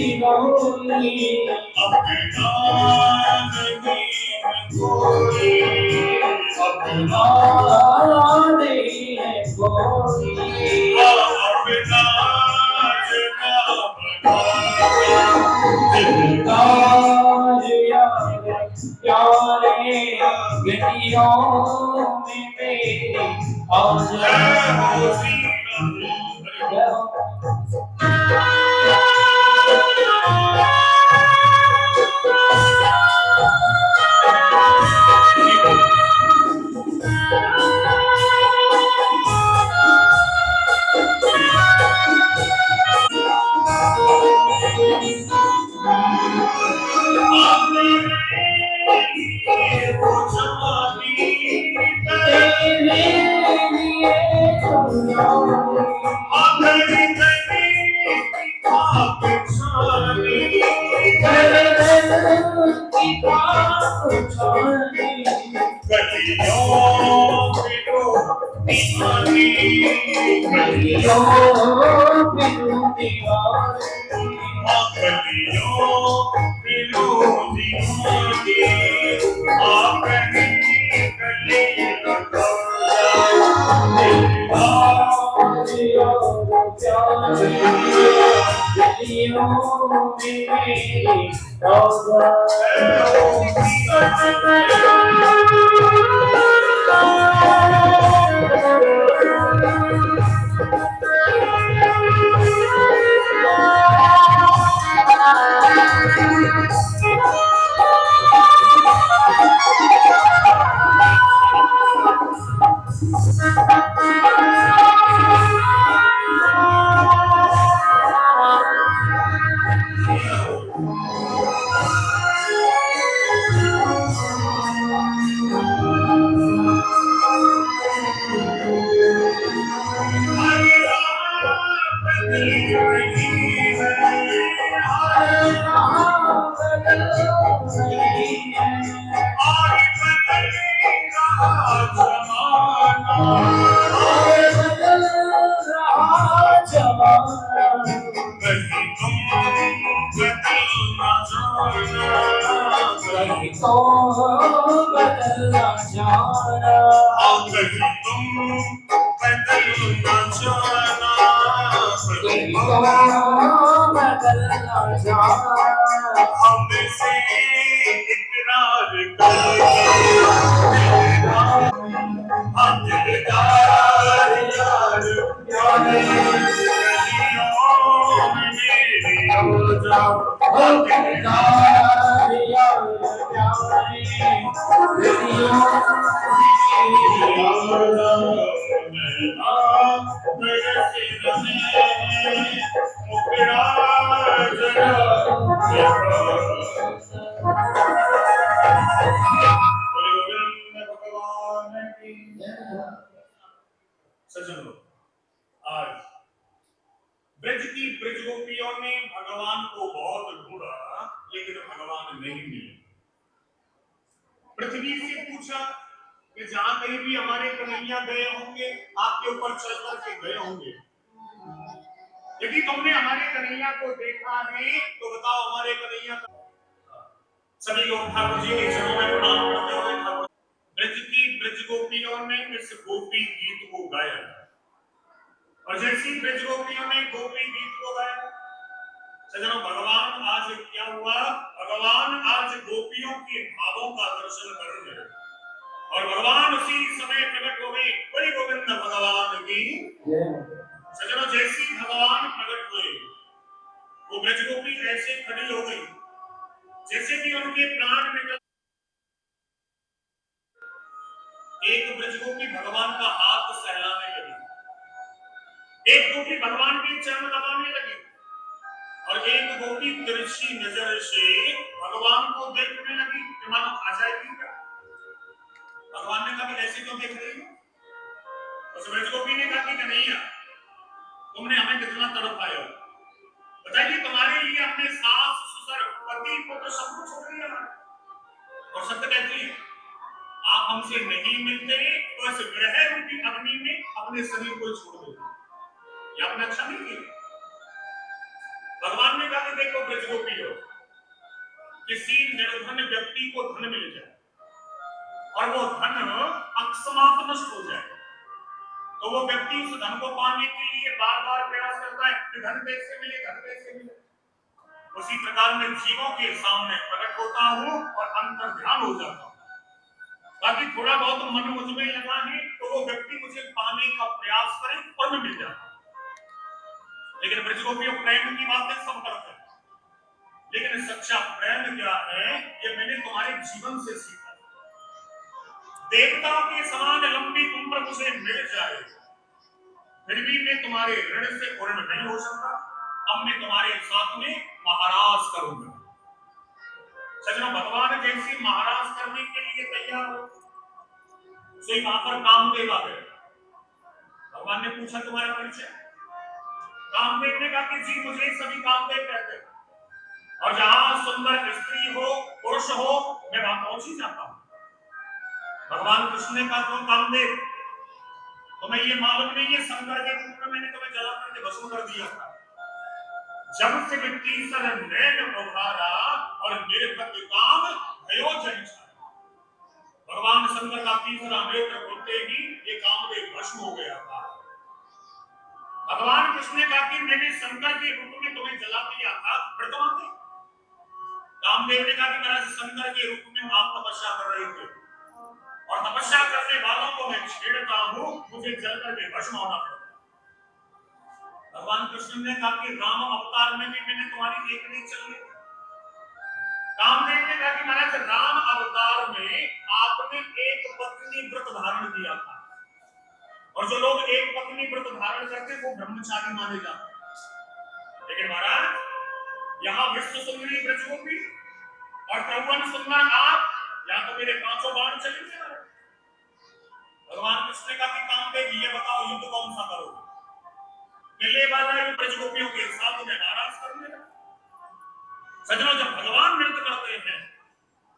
कोई अपना नहीं कोई अपना नहीं है कोई अपना दिलदार यारे गलियों में मेरे आ सज्जनों, आज ब्रज की ब्रज गोपियों ने भगवान को बहुत ढूंढा, लेकिन भगवान नहीं मिले। पृथ्वी से पूछा कि जहां कहीं भी हमारे कन्हैया गए होंगे, आपके ऊपर चल करके गए होंगे, यदि तुमने हमारे कन्हैया को देखा है तो बताओ हमारे कन्हैया का। सभी लोग ठाकुर जी के चरणों में प्रणाम करते हुए ठाकुर ब्रज की ब्रज गोपियों ने इस गोपी गीत को गाया, और जैसी ब्रज गोपियों ने गोपी गीत को गाया, सज्जनों भगवान आज क्या हुआ, भगवान आज गोपियों के भावों का दर्शन कर रहे, और भगवान उसी समय प्रकट हो गए। बड़ी गोविंद भगवान की। सज्जनों जैसी भगवान प्रकट हुए, वो ब्रज गोपी ऐसे खड़ी हो गई जैसे कि उनके प्राण निकल। एक ब्रज गोपी भगवान का हाथ सहलाने लगी, एक गोपी भगवान के चरण दबाने लगी, और एक गोपी तिरछी नजर से भगवान को देखने लगी कि मानो खा जाएगी क्या। भगवान ने कहा ऐसे क्यों देख रही हो। उस ब्रज गोपी ने कहा कि कन्हैया तुमने हमें कितना तड़पाया, बताइए तुम्हारे लिए अपने सास ससुर पति पुत्र सब कुछ छोड़ दिया, और सत्य कहती है आप हमसे नहीं मिलते तो इस ग्रह रूपी अग्नि में अपने शरीर को छोड़ देते, ये आपने अच्छा नहीं किया। भगवान ने कहा आज देखो ब्रजगोपियों, किसी निर्धन व्यक्ति को धन मिल जाए और वो धन अकस्मात नष्ट हो जाए, तो वो व्यक्ति उस धन को पाने के लिए बार बार प्रयास करता है कि धन कैसे मिले, धन कैसे मिले। उसी प्रकार मैं जीवों के सामने प्रकट होता हूँ और अंतर ध्यान हो जाता हूँ, ताकि थोड़ा बहुत मन मुझ में लगा है तो वो व्यक्ति मुझे पाने का प्रयास करे और मैं मिल जाता हूँ। लेकिन ब्रजगोपियों प्रेम की बातें सब करते हैं, लेकिन सच्चा प्रेम क्या है ये मैंने तुम्हारे जीवन से सीखा। देवताओं के समान लंबी उम्र मुझे मिल जाए, फिर भी मैं तुम्हारे ऋण से पूर्ण नहीं हो सकता। अब मैं तुम्हारे साथ में महाराज करूंगा। सजना, भगवान जैसे महाराज करने के लिए तैयार हो, उसे वहां पर कामदेव आ गए। भगवान ने पूछा तुम्हारा परिचय? कामदेव ने कहा कि जी मुझे सभी कामदेव कहते हैं, और जहां सुंदर स्त्री हो पुरुष हो मैं वहां पहुंच ही जाता हूं। भगवान कृष्ण ने कहा तुम कामदेव, तुम्हें ये मालूम नहीं है शंकर के रूप में मैंने तुम्हें जला करके भस्म कर दिया था। जब से मैं तीसर नैन उभारा और निर्भत काम भयो जन छाया। भगवान शंकर का तीसरा नेत्र खुलते ही ये कामदेव भस्म हो गया था। भगवान कृष्ण ने कहा कि मैंने शंकर के रूप में तुम्हें जला दिया था, वर्तमान में कामदेव ने कहा कि महाराज शंकर के रूप में आप तपस्या कर रहे थे और तपस्या करने वालों को मैं छेड़ता हूं, मुझे जल करके भस्म होना पड़ा। भगवान कृष्ण ने कहा कि राम अवतार में भी मैंने तुम्हारी देखनी चाहिए। कामदेव ने कहा कि महाराज राम अवतार में आपने एक पत्नी व्रत धारण किया था, और जो लोग एक पत्नी व्रत धारण करते वो ब्रह्मचारी माने जाते। लेकिन महाराज यहाँ विश्व सुंदरी ब्रजगोपी और त्रिभुवन सुंदर आप, या तो मेरे पांचों बाण चलेंगे। भगवान कृष्ण ने कहा कि कामदेव ये बताओ युद्ध कौन सा करोगे? पहले वाला युद्ध ब्रजगोपियों के साथ में महाराज करने का। सज्जनों, जब भगवान नृत्य करते हैं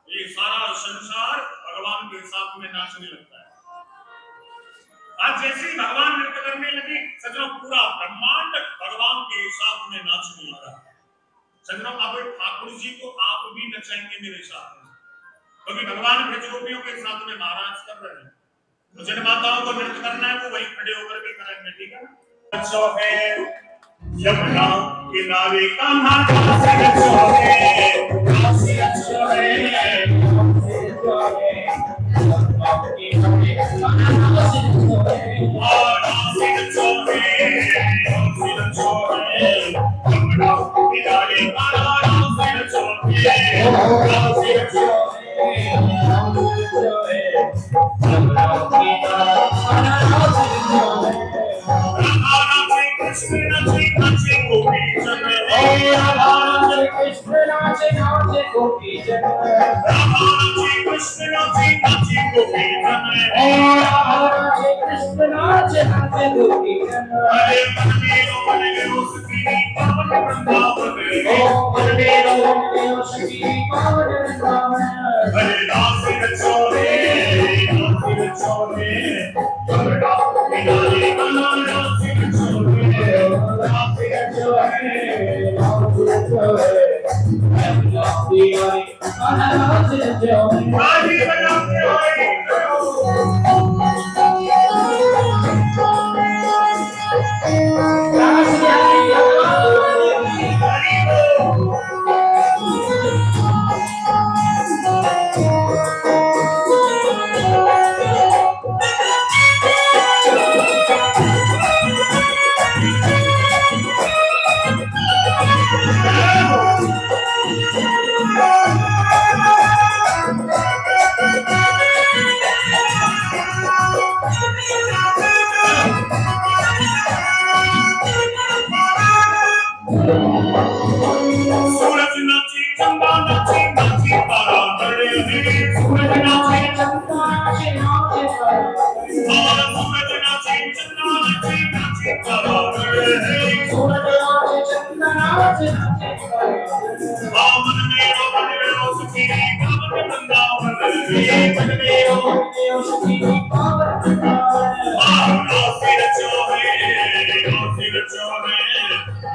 ये सारा संसार भगवान के साथ में नाचने लगता है। आज जैसे ही भगवान नृत्य करने लगे सज्जनों, पूरा ब्रह्मांड भगवान के साथ में नाचने लगा। सज्जनों, अब ठाकुर जी को आप भी नचाएंगे मेरे साथ में, क्योंकि भगवान ब्रजगोपियों के साथ में महाराज कर रहे हैं। तो जिन माताओं को नृत्य करना है वो वही खड़े होकर के करेंगे, ठीक है? अच्छा है यमुना किनारे कान्हा से अच्छा है, से अच्छा है,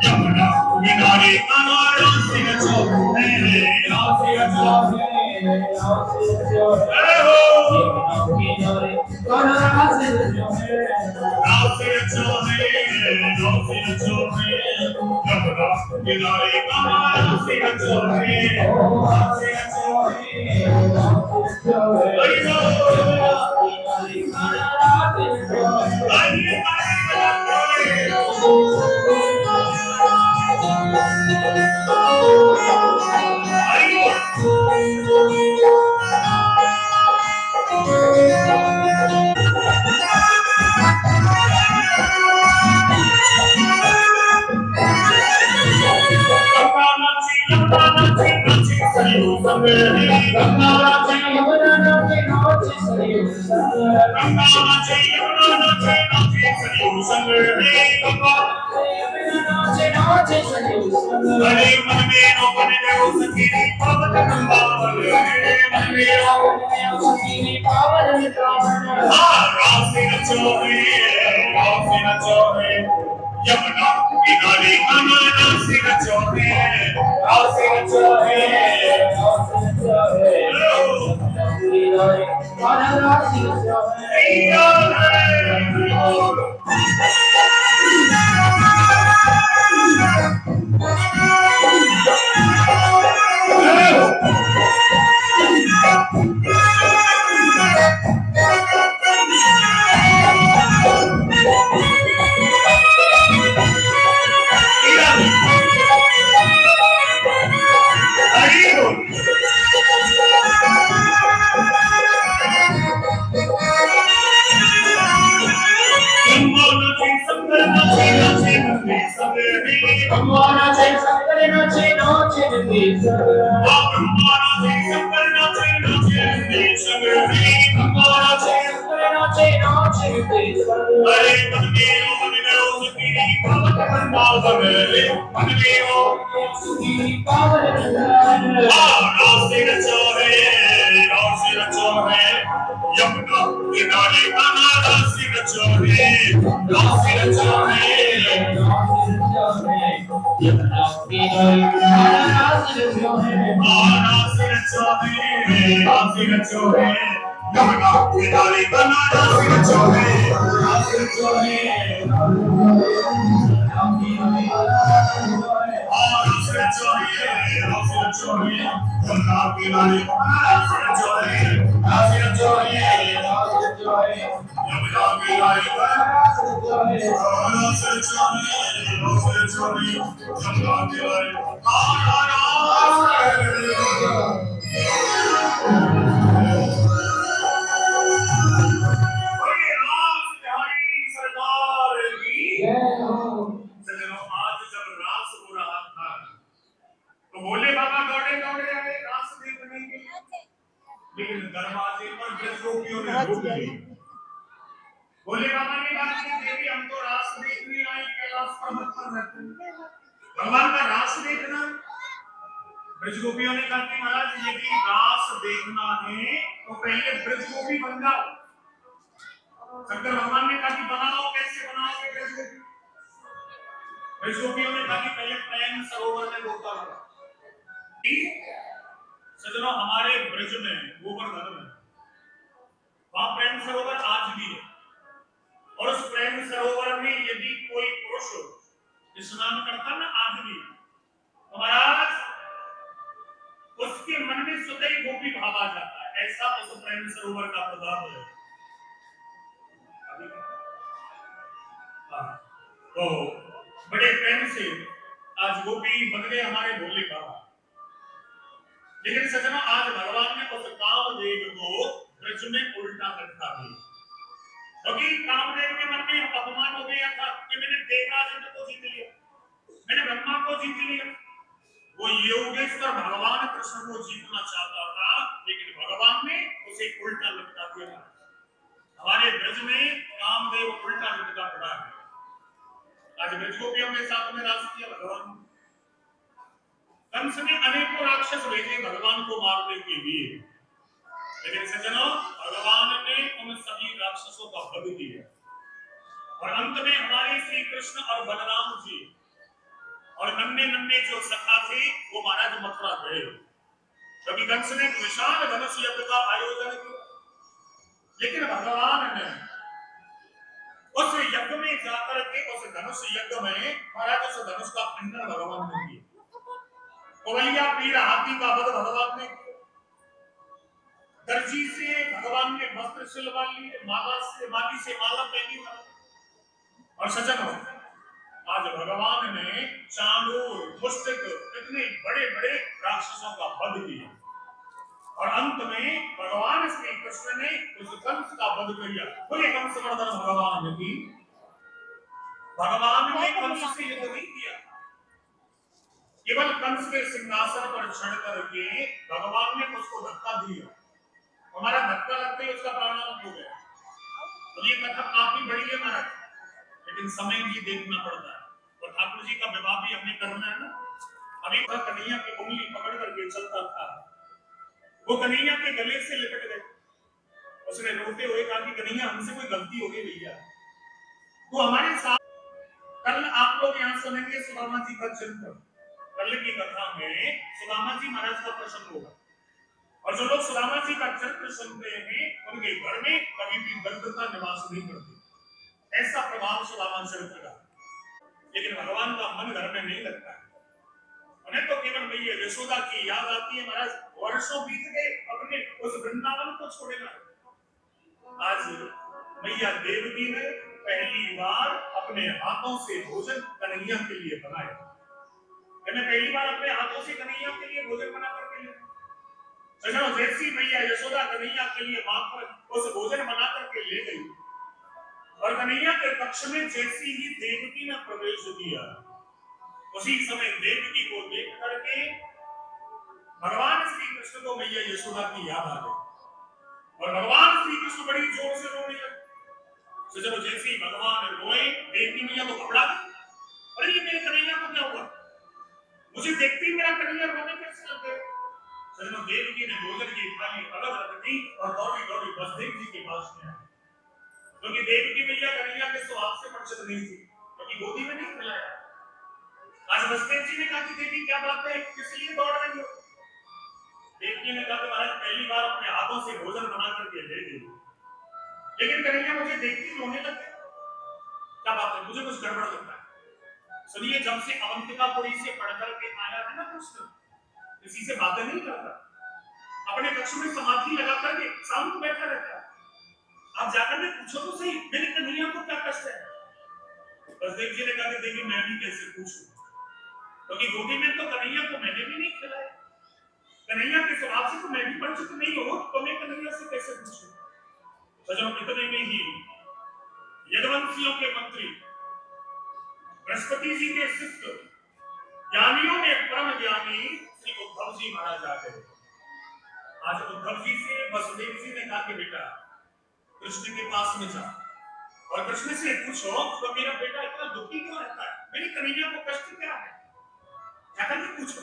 यमुना किनारे जय हो यमुना किनारे कमला सिर चोहे यमुना किनारे कमला सिर चोहे तो भोले बाबा दौड़े दौड़े आए रास देखने के लिए, लेकिन दरवाजे पर ब्रजगोपियों ने रोक लिया। भोले बाबा ने कहा कि देवी हम तो रास देखने आए, कैलाश पर्वत पर रहते हैं, भगवान का रास देखना। ब्रजगोपियों ने कहा कि महाराज यदि रास देखना है तो पहले ब्रजगोपी बन जाओ। शंकर भगवान ने कहा कि बनाओ, कैसे बनाओगे ब्रजगोपी? ब्रजगोपियों ने कहा कि पहले प्रेम सरोवर में गोता हुआ। सजनों, हमारे ब्रज में गोवर्धन में वहां प्रेम सरोवर आज भी है, और उस प्रेम सरोवर में यदि कोई पुरुष स्नान करता ना आज भी, तो महाराज उसके मन में स्वतः ही गोपी भाव आ जाता है। ऐसा उस प्रेम सरोवर का प्रभाव है। तो बड़े प्रेम से आज गोपी बन गए हमारे भोले बाबा। लेकिन सजनों, आज भगवान ने उस कामदेव को ब्रज में उल्टा रखा है, क्योंकि कामदेव के मन में अपमान हो गया था कि मैंने देवराज को जीत लिया, मैंने ब्रह्मा को जीत लिया। वो योगेश्वर भगवान कृष्ण को जीतना चाहता था, लेकिन भगवान ने उसे उल्टा लटका दिया। हमारे ब्रज में कामदेव उल्टा लटका पड़ा है। आज ब्रजगोपियों के साथ में रास किया भगवान। कंस ने अनेकों राक्षस भेजे भगवान को मारने के लिए, लेकिन सज्जनों, भगवान ने उन सभी राक्षसों का वध किया। और अंत में हमारे श्री कृष्ण और बलराम जी और नन्हे नन्हे जो सखा थे वो महाराज मथुरा गए। कभी कंस ने एक विशाल धनुष यज्ञ का आयोजन किया, लेकिन भगवान ने उस यज्ञ में जाकर के उस धनुष यज्ञ में महाराज उस धनुष का खंडन भगवान ने किया। कोवैया पीर हाथी का वध भगवान ने किया। दर्जी से भगवान ने वस्त्र सिलवा लिए, माली से माला पहनी। और सजन आज भगवान ने चांडूर, मुष्टिक इतने बड़े बड़े राक्षसों का वध किया और अंत में भगवान श्री कृष्ण ने उस कंस का वध किया। बोले कंस मर्दन भगवान की। भगवान ने कंस से युद्ध नहीं किया, केवल कंस के सिंहासन पर चढ़ करके भगवान ने उसको धक्का दिया। हमारा धक्का लगते ही उसका प्राणांत हो गया। तो ये कथा काफी बड़ी है महाराज, लेकिन समय भी देखना पड़ता है। और ठाकुर जी का विवाह भी हमें करना है ना। अभी वह कन्हैया की उंगली पकड़ करके चलता था, वो कन्हैया के गले से लिपट गए। उसने रोते हुए कहा कि कन्हैया हमसे कोई गलती हो गई भैया, तो हमारे साथ। कल आप लोग यहाँ सुनेंगे सुदामा जी का चरित्र। कल की कथा में सुदामा जी महाराज का प्रसंग होगा, और जो लोग सुदामा जी का चरित्र सुनते हैं उनके घर में कभी भी दरिद्रता निवास नहीं करती। ऐसा प्रभाव सुदामा चरित्र का। लेकिन भगवान का मन घर में नहीं लगता है। उन्हें तो केवल मैया यशोदा की याद आती है। महाराज वर्षों बीत गए, अपने उस वृंदावन को छोड़ेगा। आज मैया देवकी ने पहली बार अपने हाथों से भोजन कन्हैया के लिए बनाया। मैंने पहली बार अपने हाथों से कन्हैया के लिए भोजन बना करके ले। सजनों, जैसी मैया यशोदा कन्हैया के लिए माखन उस भोजन बना करके ले गई, और कन्हैया के कक्ष में जैसी ही देवकी ने प्रवेश किया, उसी समय देवकी को देख करके भगवान श्री कृष्ण को मैया यशोदा की याद आ गई, और भगवान श्री कृष्ण बड़ी जोर से रोने लगे। सजनों, जैसे ही भगवान रोए, देवकी मैया तो घबरा गई। अरे ये मेरे कन्हैया को क्या हुआ? मुझे देखते ही मेरा कन्हैया रोने कैसे लग गए? सजनों, देवकी ने भोजन की थाली अलग रख दी और दौड़ी दौड़ी वसुदेव जी के पास गया, क्योंकि देवकी मैया कन्हैया के स्वभाव से परिचित नहीं थी, क्योंकि गोदी में नहीं खिलाया। आज वसुदेव जी ने कहा कि देवी क्या बात है, किस लिए दौड़ रही हो? देवकी ने कहा कि महाराज पहली बार अपने हाथों से भोजन बना करके ले गई, लेकिन कन्हैया मुझे देखती रोने लग गए। क्या बात है? मुझे कुछ गड़बड़ लगता है। सुनिए, जब से अवंतिकापुरी से पढ़ करके आया है ना कृष्ण, किसी से बातें नहीं करता, अपने कक्ष में समाधि लगा करके शांत बैठा रहता है। आप जाकर के पूछो तो सही, मेरे कन्हैया को क्या कष्ट है? वसुदेव जी ने कहा कि देवी मैं भी कैसे पूछूं, क्योंकि गोदी में तो कन्हैया को मैंने भी नहीं खिलाया, कन्हैया के स्वभाव से तो मैं भी परिचित नहीं हूं, तो मैं कन्हैया से कैसे पूछूं? सजनों, इतने में ही यदुवंशियों के मंत्री बृहस्पति जी के शिष्य ज्ञानियों में परम ज्ञानी श्री उद्धव जी महाराज आ गए। आज उद्धव जी से वसुदेव जी ने कहा कि बेटा कृष्ण के पास में जा और कृष्ण से पूछो तो मेरा बेटा इतना दुखी क्यों रहता है, मेरी कन्हैया को कष्ट क्या है, जाकर के पूछो।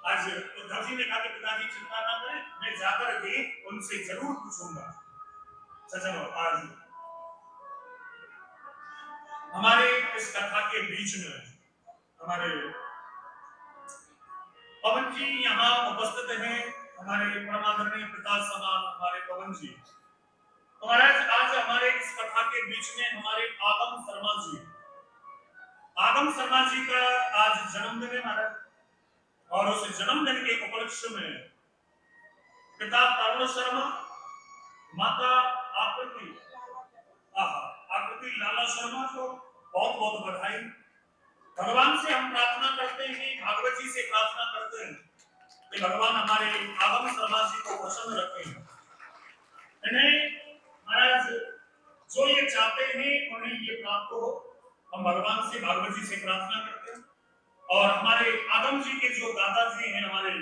आज उद्धव जी ने कहा कि पिताजी चिंता ना करें, मैं जाकर के उनसे जरूर पूछूंगा। सजनों, आज हमारे इस कथा के बीच में हमारे पवन जी यहाँ उपस्थित हैं, हमारे परमादरणीय पिता समान हमारे पवन जी। तो महाराज आज हमारे इस कथा के बीच में हमारे आगम शर्मा जी, आगम शर्मा जी का आज जन्मदिन है महाराज, और उस जन्मदिन के उपलक्ष्य में पिता तरुण शर्मा, माता आकृति लाला शर्मा को बहुत बहुत बधाई। भगवान से हम प्रार्थना करते हैं, भागवत जी से प्रार्थना करते हैं कि भगवान हमारे आगम शर्मा जी को प्रसन्न रखें। इन्हें महाराज जो ये चाहते हैं उन्हें ये प्राप्त हो, हम भगवान से भागवत जी से प्रार्थना करते हैं। और हमारे आगम जी के जो दादाजी हैं हमारे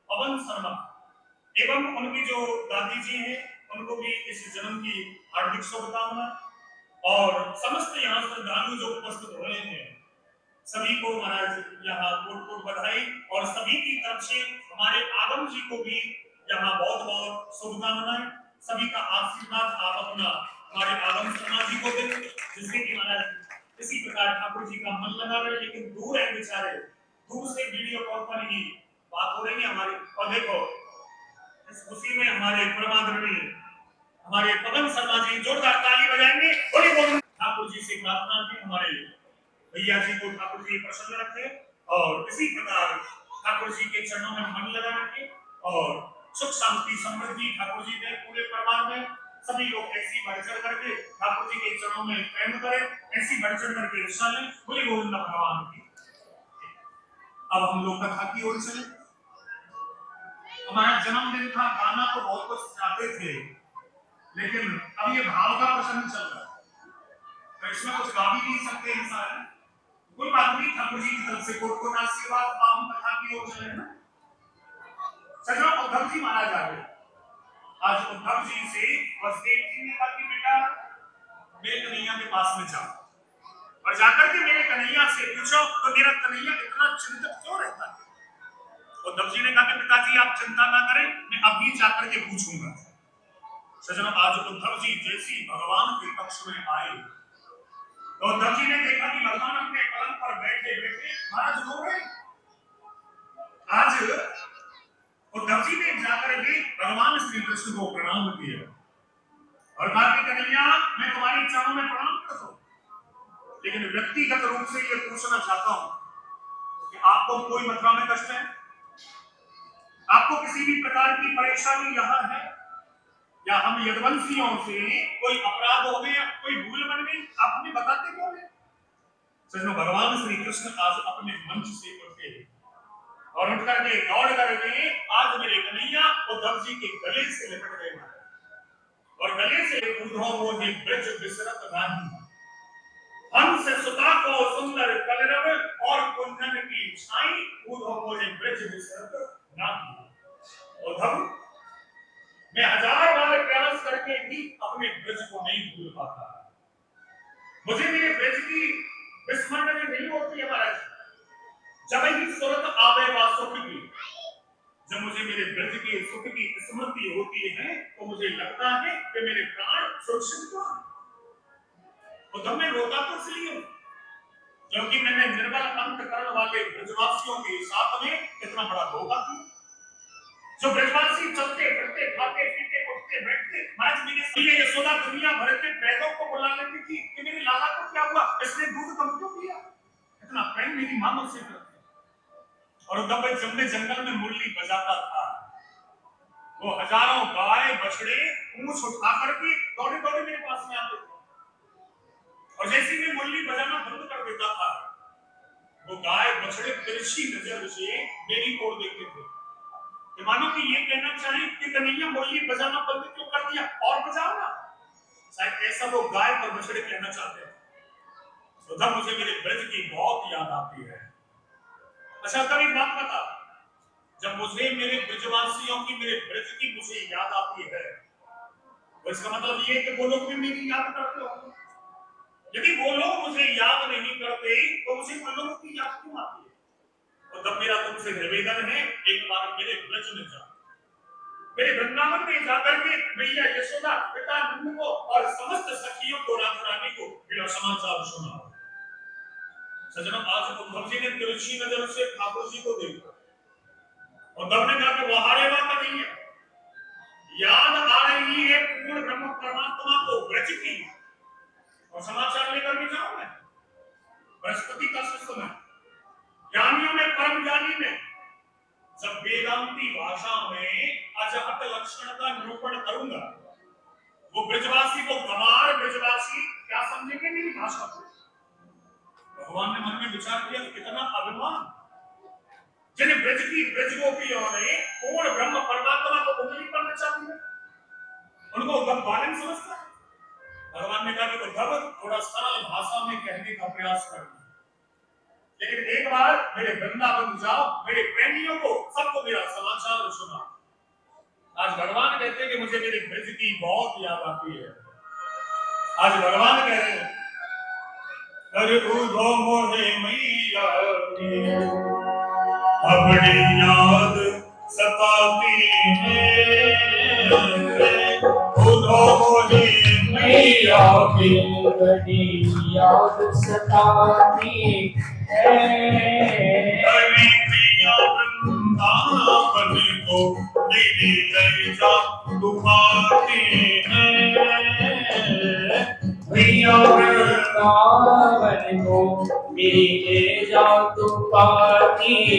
पवन शर्मा, एवं उनकी जो दादी जी हैं, उनको भी इस जन्म की हार्दिक शुभकामना। और समस्त यहाँ श्रद्धालु जो उपस्थित हुए हैं सभी को महाराज यहाँ कोट कोट बधाई, और सभी की तरफ से हमारे आगम जी को भी यहाँ बहुत बहुत शुभकामनाएं। सभी का आशीर्वाद आप अपना हमारे आगम शर्मा जी को दें, जिससे कि महाराज इसी प्रकार ठाकुर जी का मन लगा रहे, लेकिन दूर है बेचारे, दूर से वीडियो कॉल पर ही बात हो रही है हमारी। और देखो इस खुशी में हमारे परमादरणीय हमारे पवन शर्मा जी जोरदार ताली बजाएंगे। बोले गोविंद ठाकुर जी से प्रार्थना की हमारे भैया जी को ठाकुर जी प्रसन्न रखे और इसी प्रकार ठाकुर जी के चरणों में मन लगा रखे और सुख शांति समृद्धि ठाकुर जी दे पूरे परिवार में। सभी लोग ऐसी बढ़ चढ़ करके ठाकुर जी के चरणों में प्रेम करें, ऐसी बढ़ चढ़ करके हिस्सा लें। बोले गोविंद भगवान की। अब हम लोग कथा की ओर चले। हमारा जन्मदिन था, गाना तो बहुत कुछ चाहते थे, लेकिन अब ये भाव का प्रसंग चल रहा है तो इसमें कुछ गा भी नहीं सकते इंसान। कोई बात नहीं, ठाकुर जी की तरफ से कोट आशीर्वाद हम कथा की ओर चले ना। सजना उद्धव जी मारा जा रहे। आज उद्धव जी से वसुदेव जी ने कहा कि बेटा मेरे कन्हैया के पास में जाओ और जाकर के मेरे कन्हैया से पूछो तो मेरा कन्हैया इतना चिंतित क्यों रहता है। उद्धव जी ने कहा कि पिताजी आप चिंता ना करें, मैं अभी जाकर के पूछूंगा। सजना आज उद्धव जी जैसी भगवान के पक्ष में आए तो उद्धव जी ने देखा कि भगवान अपने पलंग पर बैठे बैठे महाराज रो रहे। आज उद्धव जी ने जाकर के भगवान श्री कृष्ण को प्रणाम किया और कहा कि कन्हैया मैं तुम्हारी चरणों में प्रणाम करता हूं, लेकिन व्यक्तिगत रूप से ये पूछना चाहता हूं कि आपको कोई मथुरा में कष्ट है, आपको किसी भी प्रकार की परेशानी यहाँ है, या हम यदुवंशियों से कोई अपराध हो गया, कोई भूल बन गई, आप हमें बताते क्यों नहीं। सजनो भगवान श्री कृष्ण आज अपने मंच से उठे और उठ करके दौड़ करके आज मेरे कन्हैया उद्धव जी के गले से लिपट गए और गले से उद्धव मोहि ब्रज बिसरत नाही, हंस सुता को सुंदर कलरव और कुंदन की छाई, उद्धव मोहि ब्रज बिसरत नाही। उद्धव मैं हजार बार प्रयास करके भी अपने ब्रज को नहीं भूल पाता, मुझे मेरे ब्रज की विस्मरण नहीं होती है महाराज। जब ही सुरत आवे वासुक की, जब मुझे मेरे ब्रज के सुख की स्मृति होती है तो मुझे लगता है कि मेरे प्राण सुरक्षित तो हैं। तो तब मैं रोता तो इसलिए क्योंकि मैंने निर्बल अंतकरण वाले ब्रजवासियों के साथ में इतना बड़ा धोखा किया। जो ब्रजवासी चलते फिरते खाते पीते उठते बैठते, महाराज मेरे यशोदा दुनिया भर के वैदों को बुला लेती थी कि मेरी लाला को क्या हुआ, इसने दूध कम क्यों पिया। इतना प्रेम मेरी मां मुझसे करती। और जब मैं जंगल में मुरली बजाता था वो हजारों गाय बछड़े पूंछ उठा करके दौड़े दौड़े मेरे पास में आते थे और जैसे मैं मुरली बजाना बंद कर देता था वो गाय बछड़े तिरछी नजर से मेरी ओर देखते थे कि मानो कि ये कहना चाहे कि कन्हैया मुरली बजाना बंद क्यों कर दिया और बजाओ ना, शायद ऐसा वो गाय और बछड़े कहना चाहते हैं। तो तब मुझे मेरे ब्रज की बहुत याद आती है। अच्छा कभी बात बता, जब मुझे मेरे ब्रजवासियों की मेरे ब्रज की मुझे याद आती है तो इसका मतलब ये कि वो लोग भी मेरी याद करते होंगे। यदि वो लोग मुझे याद नहीं करते तो मुझे उन लोगों की याद क्यों आती है। तो तब मेरा तुमसे निवेदन है, एक बार मेरे ब्रज में जाओ, मेरे वृंदावन में जाकर के मैया यशोदा पिता नंद को और समस्त सखियों को राधा रानी को मेरा समाचार सुनाओ। सजना आज उद्धव जी ने तिरछी नजर से ठाकुर जी को देखा और तब ने कहा कि वो हारे बात नहीं है, याद आ रही है पूर्ण ब्रह्म परमात्मा को ब्रज की और समाचार लेकर के जाऊं मैं। बृहस्पति का शिष्य में ज्ञानियों में परम ज्ञानी में जब वेदांती भाषा में अजहत लक्षण का निरूपण करूंगा वो ब्रजवासी को गंवार ब्रजवासी क्या समझेंगे मेरी भाषा को। भगवान ने मन में विचार किया कितना अभिमान, जिन ब्रज की ब्रज गोपियों ने पूर्ण ब्रह्म परमात्मा को उंगली पर नचा दिया, उनको उद्धव बालन समझता है। भगवान ने कहा कि उद्धव थोड़ा सरल भाषा में कहने का प्रयास करना, लेकिन एक बार मेरे वृंदावन जाओ, मेरे प्रेमियों को सबको मेरा समाचार सुना। आज भगवान कहते हैं कि मुझे मेरे ब्रज की बहुत याद आती है। आज भगवान कह रहे हैं अरे उद्धव मोहे मैया अपनी याद सताती है, उद्धव मोहे मैया की बड़ी याद सताती है। अरे प्रिया वृंदावन को मेरी ले जा तू पाती है भैया वृंदावन को मेरी ले जा तू पाती है।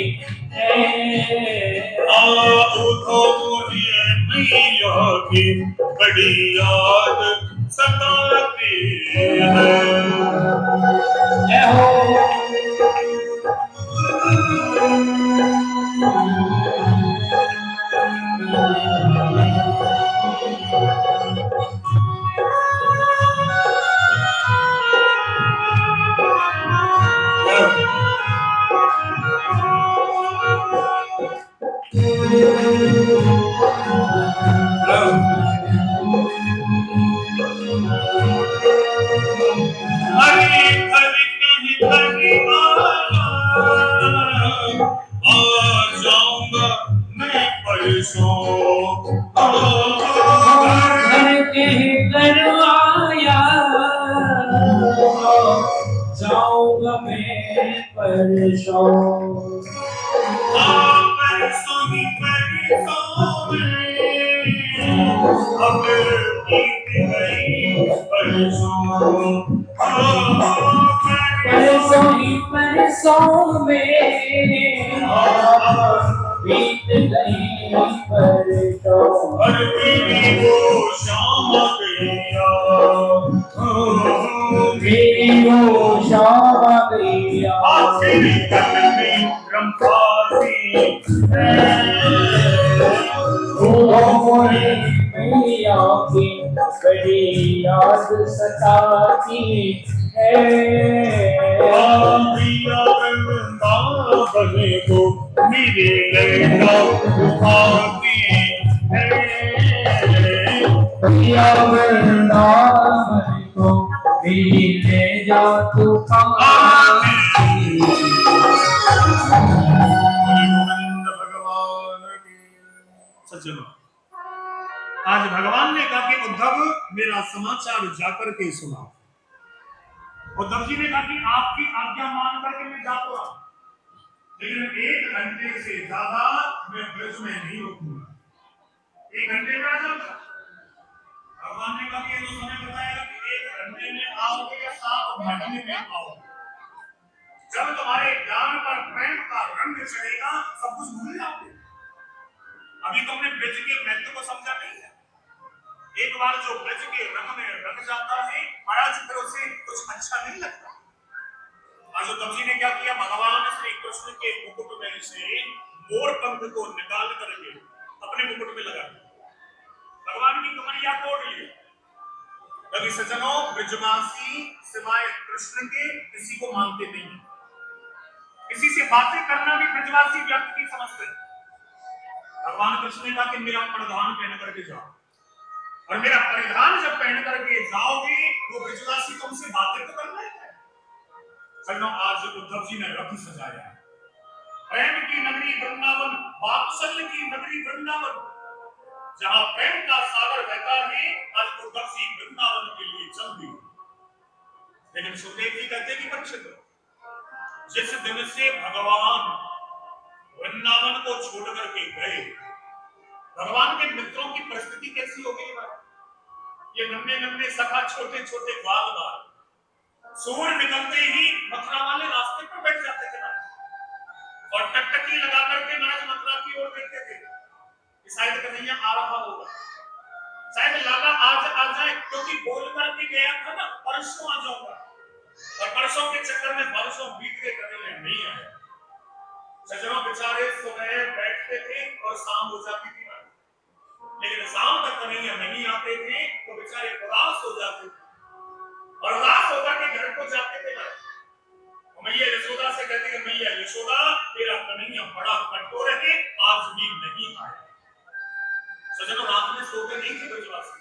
उठो मुझे मैया की बड़ी याद सताती है। जय हो जाऊंगा मैं परसों अब बीत गई परसों ही परसों में बीत गई परसों और मेरी वो शाम गया मेरी वो शाम गया आखिरी कल में रंभाती मोरे मैया की बड़ी याद सताती है। प्रिया वृंदावन को मेरे लैला उठाती है प्रिया वृंदावन को मेरी ले जा तू पाती। सज्जनों, आज भगवान ने कहा कि उद्धव मेरा समाचार जाकर के सुना। उद्धव जी ने कहा कि आपकी आज्ञा मान करके मैं जा तो रहा, लेकिन 1 घंटे से ज्यादा मैं ब्रज में नहीं रुकूंगा। 1 घंटे में आ जाऊंगा। भगवान ने कहा कि ये तो समय बताएगा कि 1 घंटे में आओगे या 7 महीने में आओगे। जब तुम्हारे ज्ञान पर प्रेम का रंग चढ़ेगा सब कुछ भूल जाओगे। अभी तुमने ब्रज के महत्व को समझा नहीं है। एक बार जो ब्रज के रंग में रंग जाता है महाराज फिर उसे कुछ अच्छा नहीं लगता। आज उद्धव जी ने क्या किया, भगवान श्री कृष्ण के मुकुट में से मोर पंख को निकाल करके अपने मुकुट में लगा दिया, भगवान की कमरिया तोड़ ली। कभी सज्जनों, ब्रजवासी सिवाय कृष्ण के किसी को मानते नहीं, किसी से बातें करना भी ब्रजवासी व्यक्ति की समझते हैं। भगवान कृष्ण ने कहा कि मेरा परिधान पहन करके जाओ, और मेरा परिधान जब पहन करके जाओगे वो ब्रजवासी तुमसे बातें तो करना है। सज्जनों, आज उद्धव जी ने रथ सजाया है। प्रेम की नगरी वृंदावन, वात्सल्य की नगरी वृंदावन, जहां प्रेम का सागर बहता है, आज उद्धव जी वृंदावन के लिए चल दिए। लेकिन सुखदेव जी कहते कि परीक्षित, जिस दिन से भगवान वृंदावन को छोड़ करके गए, भगवान के मित्रों की परिस्थिति कैसी हो गई? ये नन्हे नन्हे सखा छोटे छोटे बाल बाल सूर्य निकलते ही मथुरा वाले रास्ते पर बैठ जाते थे ना, और टकटकी लगा करके महाराज मथुरा की ओर देखते थे कि शायद कन्हैया आ रहा होगा, शायद लाला आज आ जाए, क्योंकि बोल करके गया था ना परसों आ जाऊंगा, और परसों के चक्कर में बरसों बीत गए, कन्हैया नहीं आए। सज्जनों, बेचारे सुबह बैठते थे और शाम हो जाती थी, लेकिन शाम तक कन्हैया नहीं आते थे तो बेचारे उदास हो जाते थे, और उदास होकर के घर को जाते थे। मैया यशोदा से कहते कि मैया यशोदा, तेरा कन्हैया बड़ा कठोर है, आज भी नहीं आया। सज्जनों, रात में सोते नहीं थे ब्रजवासी।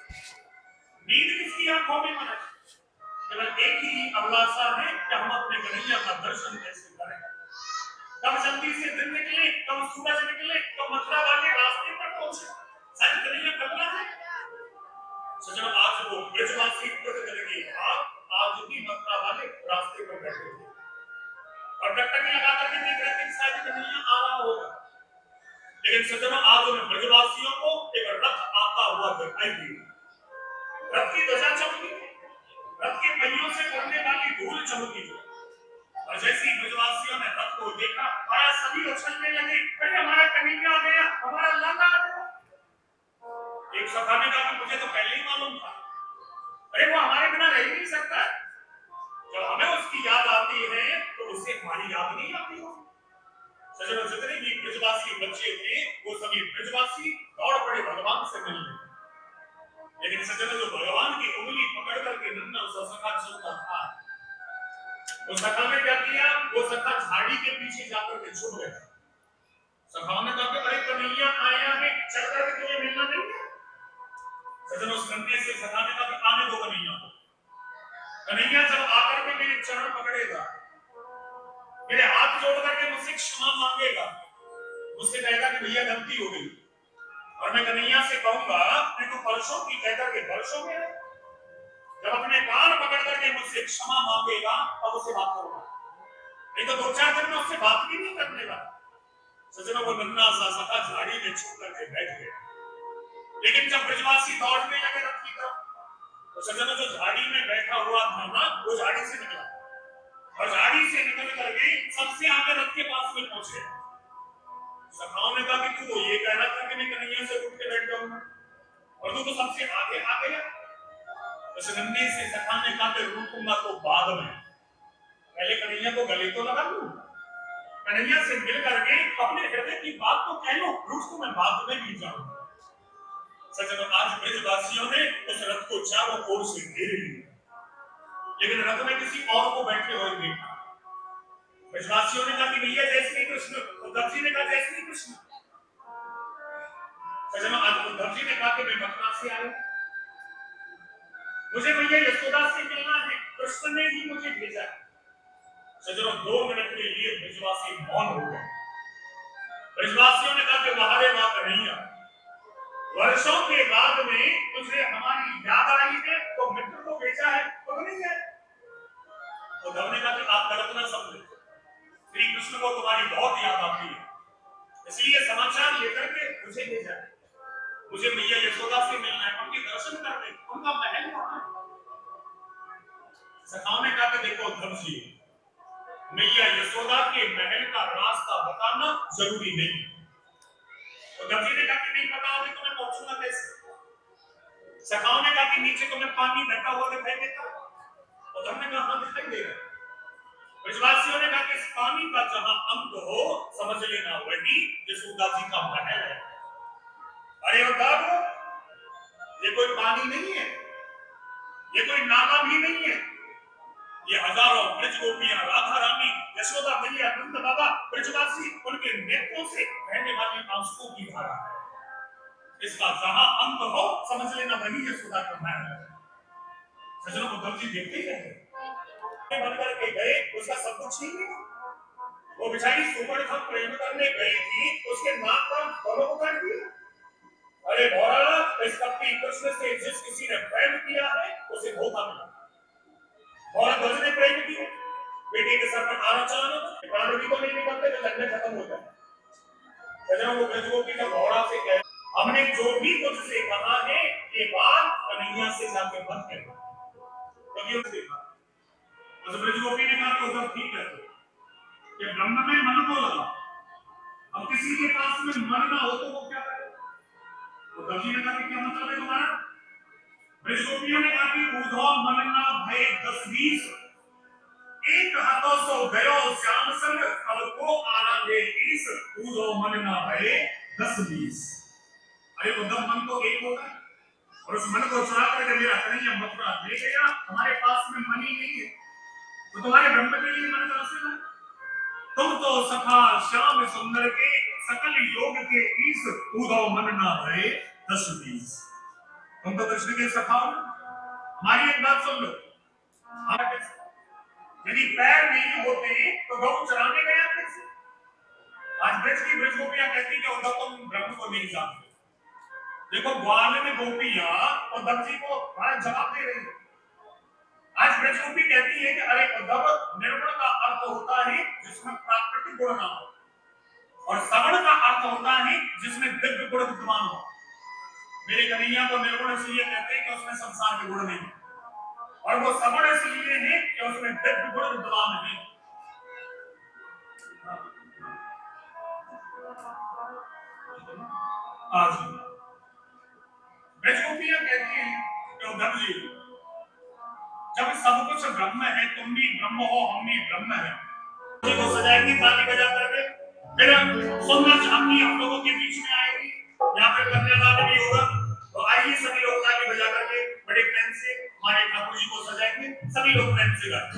नींद किसकी आंखों में? महाराज केवल एक ही अभिलाषा है कि हम अपने कन्हैया का दर्शन कैसे करें। कब जल्दी से दिन निकले, कब सूरज निकले, कब मथुरा वाले रास्ते पर पहुंचे, शायद कन्हैया कल्ला है। सज्जनों, आज वो ब्रजवासी कुछ दिन के बाद आज भी मथुरा वाले रास्ते पर बैठे थे और टकटकी लगा करके देख रहे थे शायद कन्हैया आ रहा होगा। लेकिन लेकिन सज्जनों आज उन ब्रजवासियों को एक रथ आता हुआ दिखाई दिया। रथ की ध्वजा चमकी, रथ के पहियों से उड़ने वाली धूल चमकी, और जैसे ही ब्रजवासियों ने रथ को देखा, आया सभी उछलने लगे, अरे हमारा कन्हैया आ गया, हमारा लाला आ गया। एक सखा ने कहा मुझे तो पहले ही मालूम था, अरे वो हमारे बिना रह ही नहीं सकता है। जब हमें उसकी याद आती है तो उससे हमारी याद नहीं आती हो। सज्जनों जितने भी ब्रजवासी बच्चे थे वो सभी ब्रजवासी दौड़ पड़े भगवान से मिलने। लेकिन सज्जनों जो भगवान की उंगली पकड़ करके नन्हा सा सखा चलता था, उस सखा ने क्या किया, वो सखा झाड़ी के पीछे जाकर के छुप गया। सखाओं ने कहा अरे कन्हैया आया है, चल कर के तुझे मिलना नहीं है। सज्जनों उस नन्हे से सखा ने कहा आने दो कन्हैया को। कन्हैया जब आकर के मेरे चरण पकड़ेगा, मेरे हाथ जोड़ करके मुझसे क्षमा मांगेगा, मुझसे कहेगा कि भैया गलती हो गई, और मैं कन्हैया से कहूंगा कि तू परसों की कहकर के परसों में है। जब अपने कान पकड़ करके मुझसे क्षमा मांगेगा तब उससे बात करूंगा, नहीं तो 2-4 दिन में उससे बात भी नहीं करने वाला। सज्जनों वो नन्हा सा सखा झाड़ी में छुप करके बैठ गया। लेकिन जब ब्रजवासी दौड़ने लगे रथ की तरफ, तो सज्जनों जो झाड़ी में बैठा हुआ था ना, वो झाड़ी से निकला, और झाड़ी से निकल करके सबसे आगे रथ के पास में पहुंचे। सखाओं ने कहा कि तू ये कह रहा था कि मैं कन्हैया से उठ के बैठ जाऊंगा, और तू तो सबसे आगे आ गया। तो नन्हे से सखा ने कहा कि रुकूंगा तो बाद में, पहले कन्हैया को गले तो लगा लूं, कन्हैया से मिल करके अपने हृदय की बात तो कह लो, रुक तो मैं बाद में भी जाऊंगा। सज्जनों आज ब्रजवासियों ने उस रथ को चारों ओर से घेर लिया, लेकिन रथ में किसी और को बैठे हुए देखा। ब्रजवासियों ने कहा कि भैया जय श्री कृष्ण, उद्धव जी ने कहा जय श्री कृष्ण। सज्जनों आज उद्धव जी ने कहा कि मैं मथुरा से आया, मुझे भैया यशोदा से मिलना है, कृष्ण ने ही मुझे भेजा है। सज्जनों 2 मिनट के लिए ब्रजवासी मौन हो गए। ब्रजवासियों ने कहा कि बाहरे वाह कन्हैया, वर्षों के बाद में तुझे हमारी याद आई है तो मित्र को भेजा है, तो नहीं है। उद्धव ने कहा कि आप गलत ना समझे, श्री कृष्ण को तुम्हारी बहुत याद आती है, इसलिए समाचार लेकर के मुझे भेजा है। मुझे मैया यशोदा से मिलना है, उनके दर्शन करने, उनका महल वहां है। सखाओं ने कहा कि देखो उद्धव जी, मैया यशोदा के महल का रास्ता बताना जरूरी नहीं। उद्धव जी ने कहा कि नहीं बताओगे तो मैं पहुंचूंगा कैसे। सखाओं ने कहा कि नीचे तुम्हें पानी बहता हुआ दिखाई देता, उद्धव ने कहा हाँ दिखाई दे रहा है। ब्रजवासियों ने कहा कि इस पानी का जहां अंत हो समझ लेना वही यशोदा जी का महल है। अरे उद्धव, ये कोई पानी नहीं है, ये कोई नाला भी नहीं है, ये हजारों ब्रज गोपियां, राधा रानी, यशोदा मैया, नंद बाबा, ब्रजवासी, उनके नेत्रों से बहने वाली आंसुओं की धारा है। इसका जहां अंत हो समझ लेना वही यशोदा का महल है। सज्जनों उद्धव जी देखते ही रहे, बन करके गए, उसका सब कुछ ही नहीं। वो बेचारी सुपर था, प्रेम करने गई थी, उसके नाक का दोनों को काट दिया। अरे भोला, इस कपटी कृष्ण से जिस किसी ने प्रेम किया है उसे धोखा मिला। और ध्वज ने प्रेम किया, बेटी के सर पर आना चलाना, प्राण भी तो नहीं निकलते तो लड़ने खत्म हो जाए। सज्जनों वो ब्रजगोपी का घोड़ा से कहे, हमने जो भी तुझसे कहा है ये बात कन्हैया से जाके मत कहना, क्योंकि उसने कहा। तो ब्रजगोपी ने कहा तो सब ठीक है, ये ब्रह्म में मन को लगा, अब किसी के पास में मन ना हो तो वो क्या करे। तो दर्जी ने कहा क्या मतलब है तुम्हारा। ब्रजगोपियों ने कहा कि ऊधो मन ना भय 10-20, एक हाथों सो गयो श्याम संग, अब को आना दे ईस, ऊधो मन ना भय 10-20। अरे उद्धव मन तो एक होता है, और उस मन को चुरा करके मेरा कन्हैया मथुरा ले गया, हमारे पास में मन ही नहीं है, तो तुम्हारे ब्रह्म के लिए मन कहां से लाए। तुम तो सखा श्याम सुंदर के सकल योग के ईस, ऊधो मन ना भय 10-20। तुम तो कृष्ण के सखा हो। हमारी एक बात सुन लो, यदि पैर नहीं होते तो गौ चराने गया कैसे। आज ब्रज की ब्रज गोपियां कहती कि उद्धव तुम ब्रह्म को नहीं जानते। देखो ग्वाल में गोपियां उद्धव जी को बड़ा जवाब दे रही है। आज ब्रज गोपी कहती है कि अरे उद्धव, निर्गुण का अर्थ होता है जिसमें प्राकृतिक गुण ना हो, और सगुण का अर्थ होता है जिसमें गुण विद्यमान हो। मेरे कन्हैया को निर्गुण इसलिए कहते हैं कि उसमें संसार के गुण नहीं, और वो सगुण इसलिए है कि उसमें दिव्य गुण विद्यमान है। आज बेचौकियां कहती हैं कि उद्धव जी, जब सब कुछ ब्रह्म है, तुम भी ब्रह्म हो, हम भी ब्रह्म है, को सजाएंगे ताली बजा करके, फिर सुंदर झांकी हम लोगों के बीच में आएगी, यहाँ पे कन्यादान भी होगा। तो आइए सभी लोग ताली बजा करके बड़े प्रेम से हमारे ठाकुर जी को सजाएंगे। सभी लोग प्रेम से गाएं।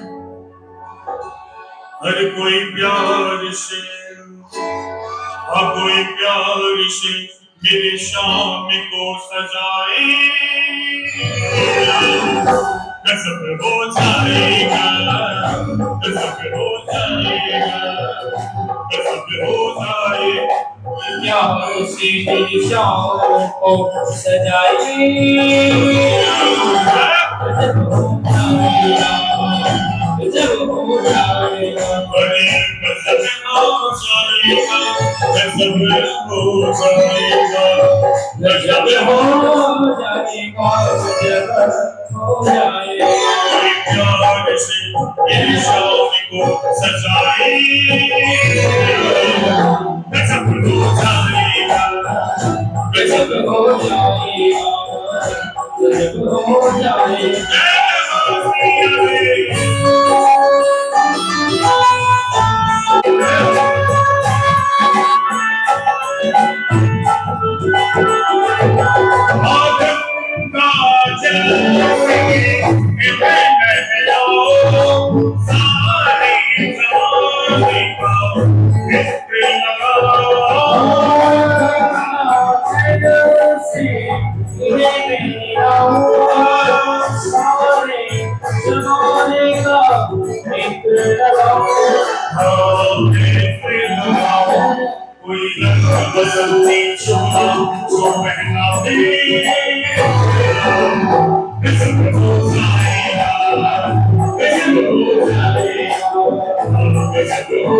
हर कोई प्यार से, हर कोई प्यार से मेरे शाम को सजाए, गजब हो जाएगा, गजब हो जाएगा, गजब हो जाएगा। प्यार से मेरी शाम को सजाए, गजब हो जाएगा, गजब हो जाएगा, अरे गजब हो जाएगा, गजब हो जाएगा, गजब हो जाएगा, गजब हो जाएगा। प्यार से मेरी शाम को सजाए, गजब हो जाएगा, गजब हो जाएगा, गजब हो जाएगा। कोई रंग बसंती चुमा जो पहना दे, गजब हो जाएगा, गजब हो जाएगा, गजब हो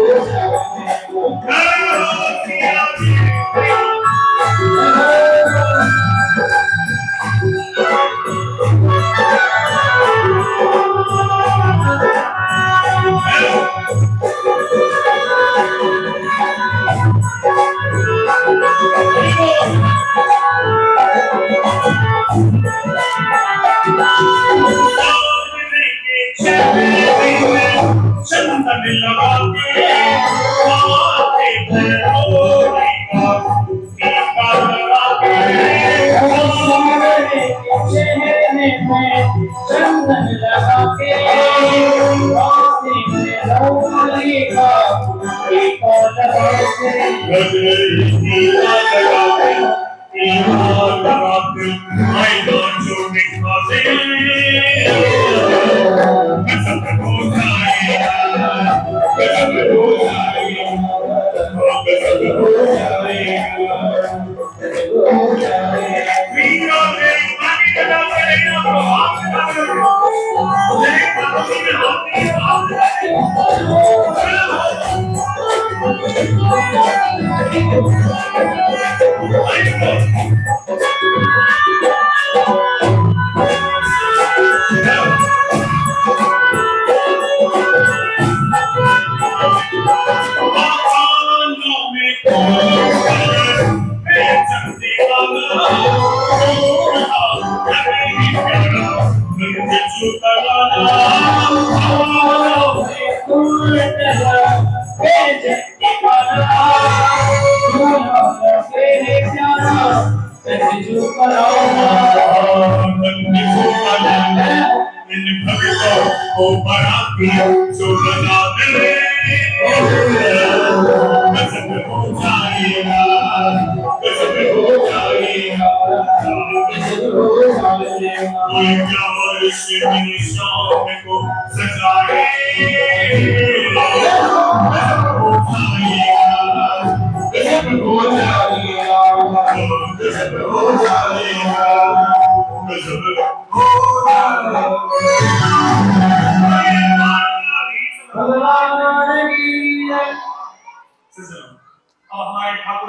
चंदन लगा के माथे पर ओढ़ेगा, टीका लगा के चेहरे में चंदन लगा के, माथे में रौलिका टीका लगा के, टीका लगा के, टीका लगा के, आई डोंट यू दिखा दे, गजब हो जाएगा, गजब हो जाएगा, गजब हो जाएगा, गजब हो जाएगा। वीरों ने पानी डाला करेगा तो हाथ डालो, लेकिन पानी में हाथ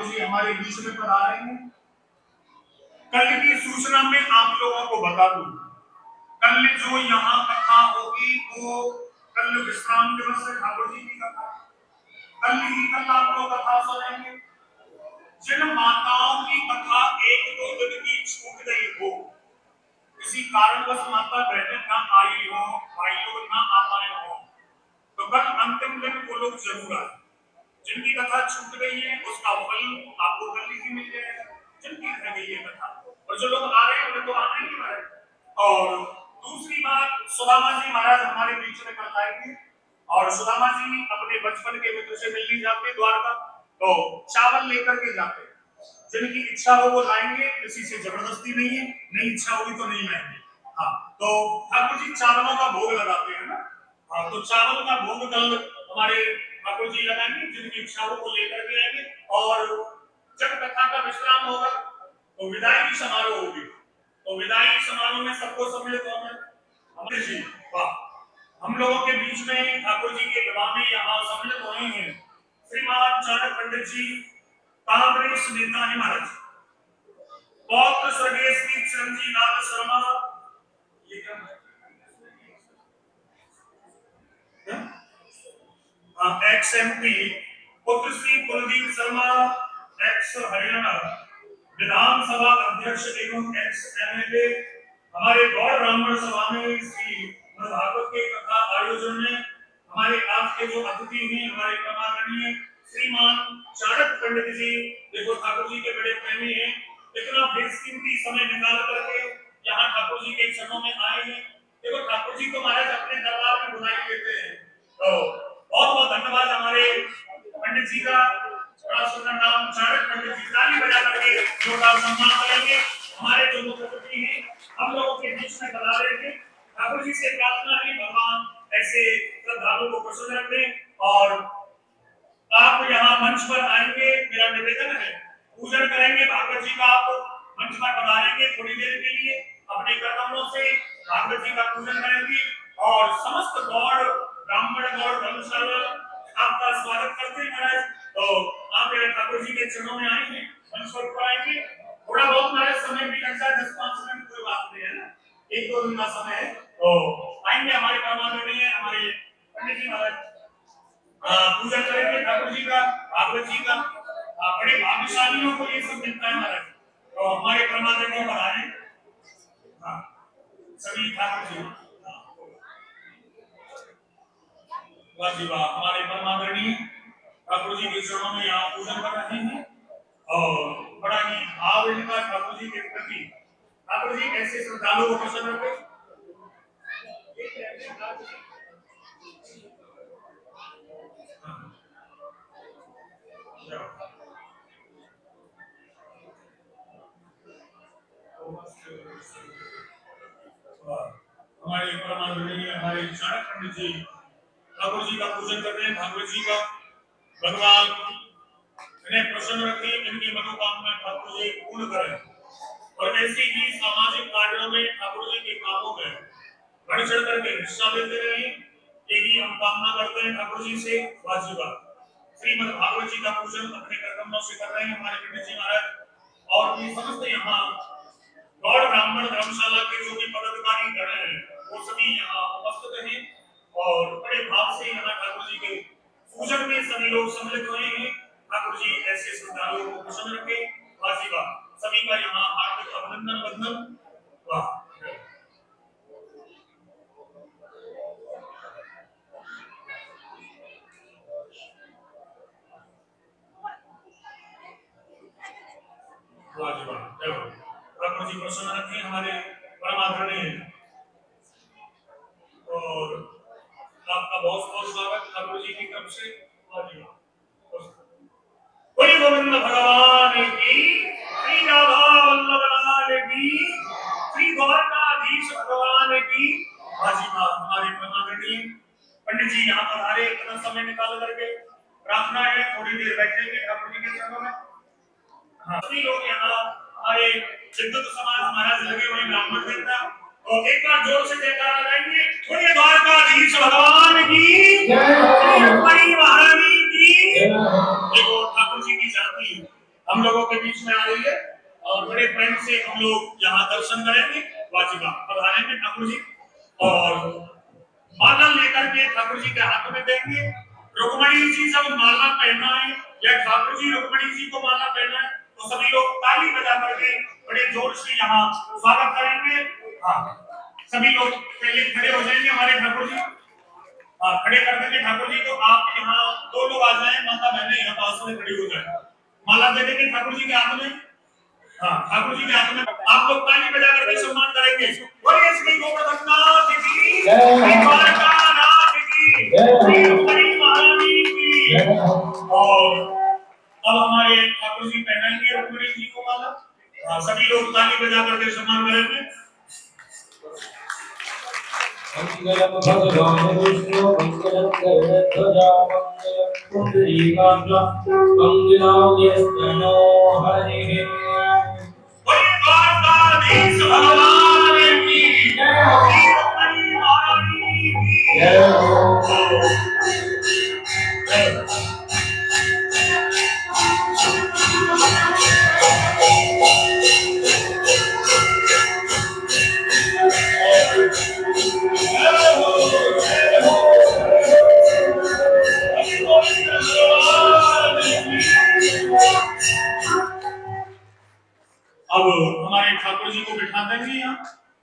ठाकुर जी हमारे बीच में पधार रहे हैं। कल की सूचना में आप लोगों को बता दूं, कल जो यहाँ कथा होगी वो कल विश्राम दिवस है ठाकुर जी की कथा। कल आप लोग कथा सुनेंगे। जिन माताओं की कथा एक दो दिन की छूट गई हो, किसी कारणवश माता बहने ना आई हो, भाई लोग ना आ पाए हो, तो कल अंतिम दिन वो लोग जरूर आए। जिनकी कथा छूट गई है उसका फल आपको कल ही मिल जाएगा। जिनकी रह गई है कथा, और जो लोग आ रहे हैं उन्हें तो आना ही है। और दूसरी बात, सुदामा जी महाराज हमारे बीच में कल आएंगे, और सुदामा जी अपने बचपन के मित्र से मिलने जाते द्वारका, तो चावल लेकर के जाते। जिनकी इच्छा हो वो लाएंगे, किसी से जबरदस्ती नहीं है, नहीं इच्छा होगी तो नहीं लाएंगे। हाँ, तो ठाकुर जी चावलों का भोग लगाते हैं ना। हाँ, तो चावल का भोग कल हमारे ठाकुर जी लगाएंगे, जिनकी इच्छा हो वो लेकर के आएंगे। और जब कथा का विश्राम होगा तो विदाई समारोह होगी। तो विदाई समारोह में सबको सम्मिलित होना हमारे जी। वाह, हम लोगों के बीच में ठाकुर जी के विवाह में यहाँ सम्मिलित हुए हैं श्रीमान चाणक्य पंडित जी, कांग्रेस नेता है महाराज, पौत्र स्वर्गीय श्री चिरंजीव लाल शर्मा, ये क्या एक्स एमपी, पुत्र श्री कुलदीप शर्मा, एक्स हरियाणा विधानसभा अध्यक्ष एवं एक्स एमएलए, हमारे गौड़ ब्राह्मण सभा में श्री भागवत के कथा आयोजन में हमारे आज के जो अतिथि हैं, हमारे परमादरणीय श्रीमान चाणक्य पंडित जी, देखो ठाकुर जी के बड़े प्रेमी हैं, इतना बेशकीमती समय निकाल करके यहाँ ठाकुर जी के चरणों में आए हैं। देखो ठाकुर जी को महाराज अपने दरबार में बुलाई लेते हैं, तो बहुत बहुत धन्यवाद हमारे पंडित जी का। बड़ा सुंदर नाम चाणक्य पंडित जी, ताली बजा करके उनका सम्मान करेंगे। हमारे जो मुख्य अतिथि हैं हम लोगों के बीच में बता रहे थे, ठाकुर जी से प्रार्थना है भगवान ऐसे श्रद्धालुओं को प्रसन्न रखें। और आप यहाँ मंच पर आएंगे, मेरा निवेदन है पूजन करेंगे भागवत जी का, आप मंच पर पधारेंगे थोड़ी देर के लिए, अपने कदमों से भागवत जी का पूजन करेंगे। और समस्त गौड़ ब्राह्मण गौड़ धर्मशाला आपका स्वागत करते हैं महाराज। तो आप ठाकुर जी के चरणों में आएंगे, मंच पर ऊपर आएंगे, थोड़ा बहुत महाराज समय भी लगता है, 10-5 मिनट कोई बात नहीं है ना, 1-2 दिन का समय है। तो आएंगे हमारे परमादरणीय हमारे पंडित जी महाराज पूजा करेंगे ठाकुर जी का, भागवत जी का। बड़े भाग्यशालियों को ये सब मिलता है महाराज। तो हमारे परमादरणीय बधाई सभी ठाकुर जी, वाह जी वाह, हमारे परमादरणीय ठाकुर जी के चरणों में यहाँ पूजन कर रहे हैं। और बड़ा ही भाव इनका ठाकुर जी के प्रति, ठाकुर जी ऐसे श्रद्धालुओं को प्रसन्न रखे। हमारे परमादरणीय हमारे चाणक्य पंडित जी ठाकुर जी का पूजन कर रहे हैं, भागवत जी का। भगवान इन्हें प्रसन्न रखें, इनकी मनोकामना ठाकुर जी पूर्ण करें, और ऐसे ही सामाजिक कार्यों में ठाकुर जी के कामों में बढ़ चढ़ करके हिस्सा लेते रहे, यही हम कामना करते हैं ठाकुर जी से। वाजिबात श्रीमद् भागवत जी का पूजन अपने कर्तव्यों से कर रहे हैं हमारे पंडित जी महाराज, और भी समस्त यहाँ गौड़ ब्राह्मण धर्मशाला के जो भी पदाधिकारी गण हैं वो सभी यहाँ उपस्थित हैं, और बड़े भाव से यहाँ ठाकुर जी के पूजन में सभी लोग सम्मिलित हुए हैं। ठाकुर जी ऐसे श्रद्धालुओं को प्रसन्न रखे। वाजिबात सभी का यहाँ हार्दिक अभिनंदन वंदन। वाह, वाजिबात, ठाकुर जी प्रसन्न रखें हमारे परमादरणीय। और आपका बहुत बहुत स्वागत ठाकुर जी की तरफ से। वाजिबात, बोलिए गोविंद भगवान की, श्री राधा वल्लभ लाल की, श्री द्वारकाधीश भगवान की। वाजिबात हमारे परमादरणीय पंडित जी यहाँ पर हरे इतना समय निकाल करके प्रार्थना है, थोड़ी देर बैठेंगे ठाकुर जी के चरणों में। हाँ, सभी लोग यहाँ हमारे विद्युत समाज महाराज लगे हुए ब्राह्मण देवता, और एक बार जोर से जयकारा लगाएंगे, बोलिए द्वारकाधीश भगवान की, श्री महारानी की। देखो ठाकुर जी की जाति हम लोगों के बीच में आ रही है और बड़े प्रेम से हम लोग यहाँ दर्शन करेंगे। वाजिबा पधारेंगे ठाकुर जी और माला लेकर के ठाकुर जी के हाथ में देंगे। रुक्मणी जी जब माला पहनाए या ठाकुर जी रुक्मणी जी को माला पहनाए तो सभी लोग ताली बजा करके बड़े जोर से यहाँ स्वागत करेंगे। हाँ, सभी लोग पहले खड़े हो जाएंगे हमारे ठाकुर जी। खड़े कर देंगे ठाकुर जी को। आप यहाँ दो लोग आ जाए, माता बहने यहाँ पास में खड़ी हो जाए। माला दे देंगे ठाकुर जी के हाथ में। हाँ, ठाकुर जी के हाथ में आप लोग ताली बजा करके सम्मान करेंगे। बोलिए श्री गोवर्धननाथ की, श्री द्वारकानाथ की, श्री रुक्मिणी महारानी की। और अब हमारे ठाकुर जी पहनाएंगे रुक्मिणी जी को माला। सभी लोग ताली बजा करके सम्मान करेंगे। मंगलम भगवान विष्णु मंगलम गरुड़ध्वजा मंगलम पुंडरीकाक्ष मंगलायतनो हरिः। द्वारकाधीश भगवान की जय हो, श्री रुक्मिणी महारानी की जय हो। अब हमारे ठाकुर जी को बिठा देंगे यहाँ,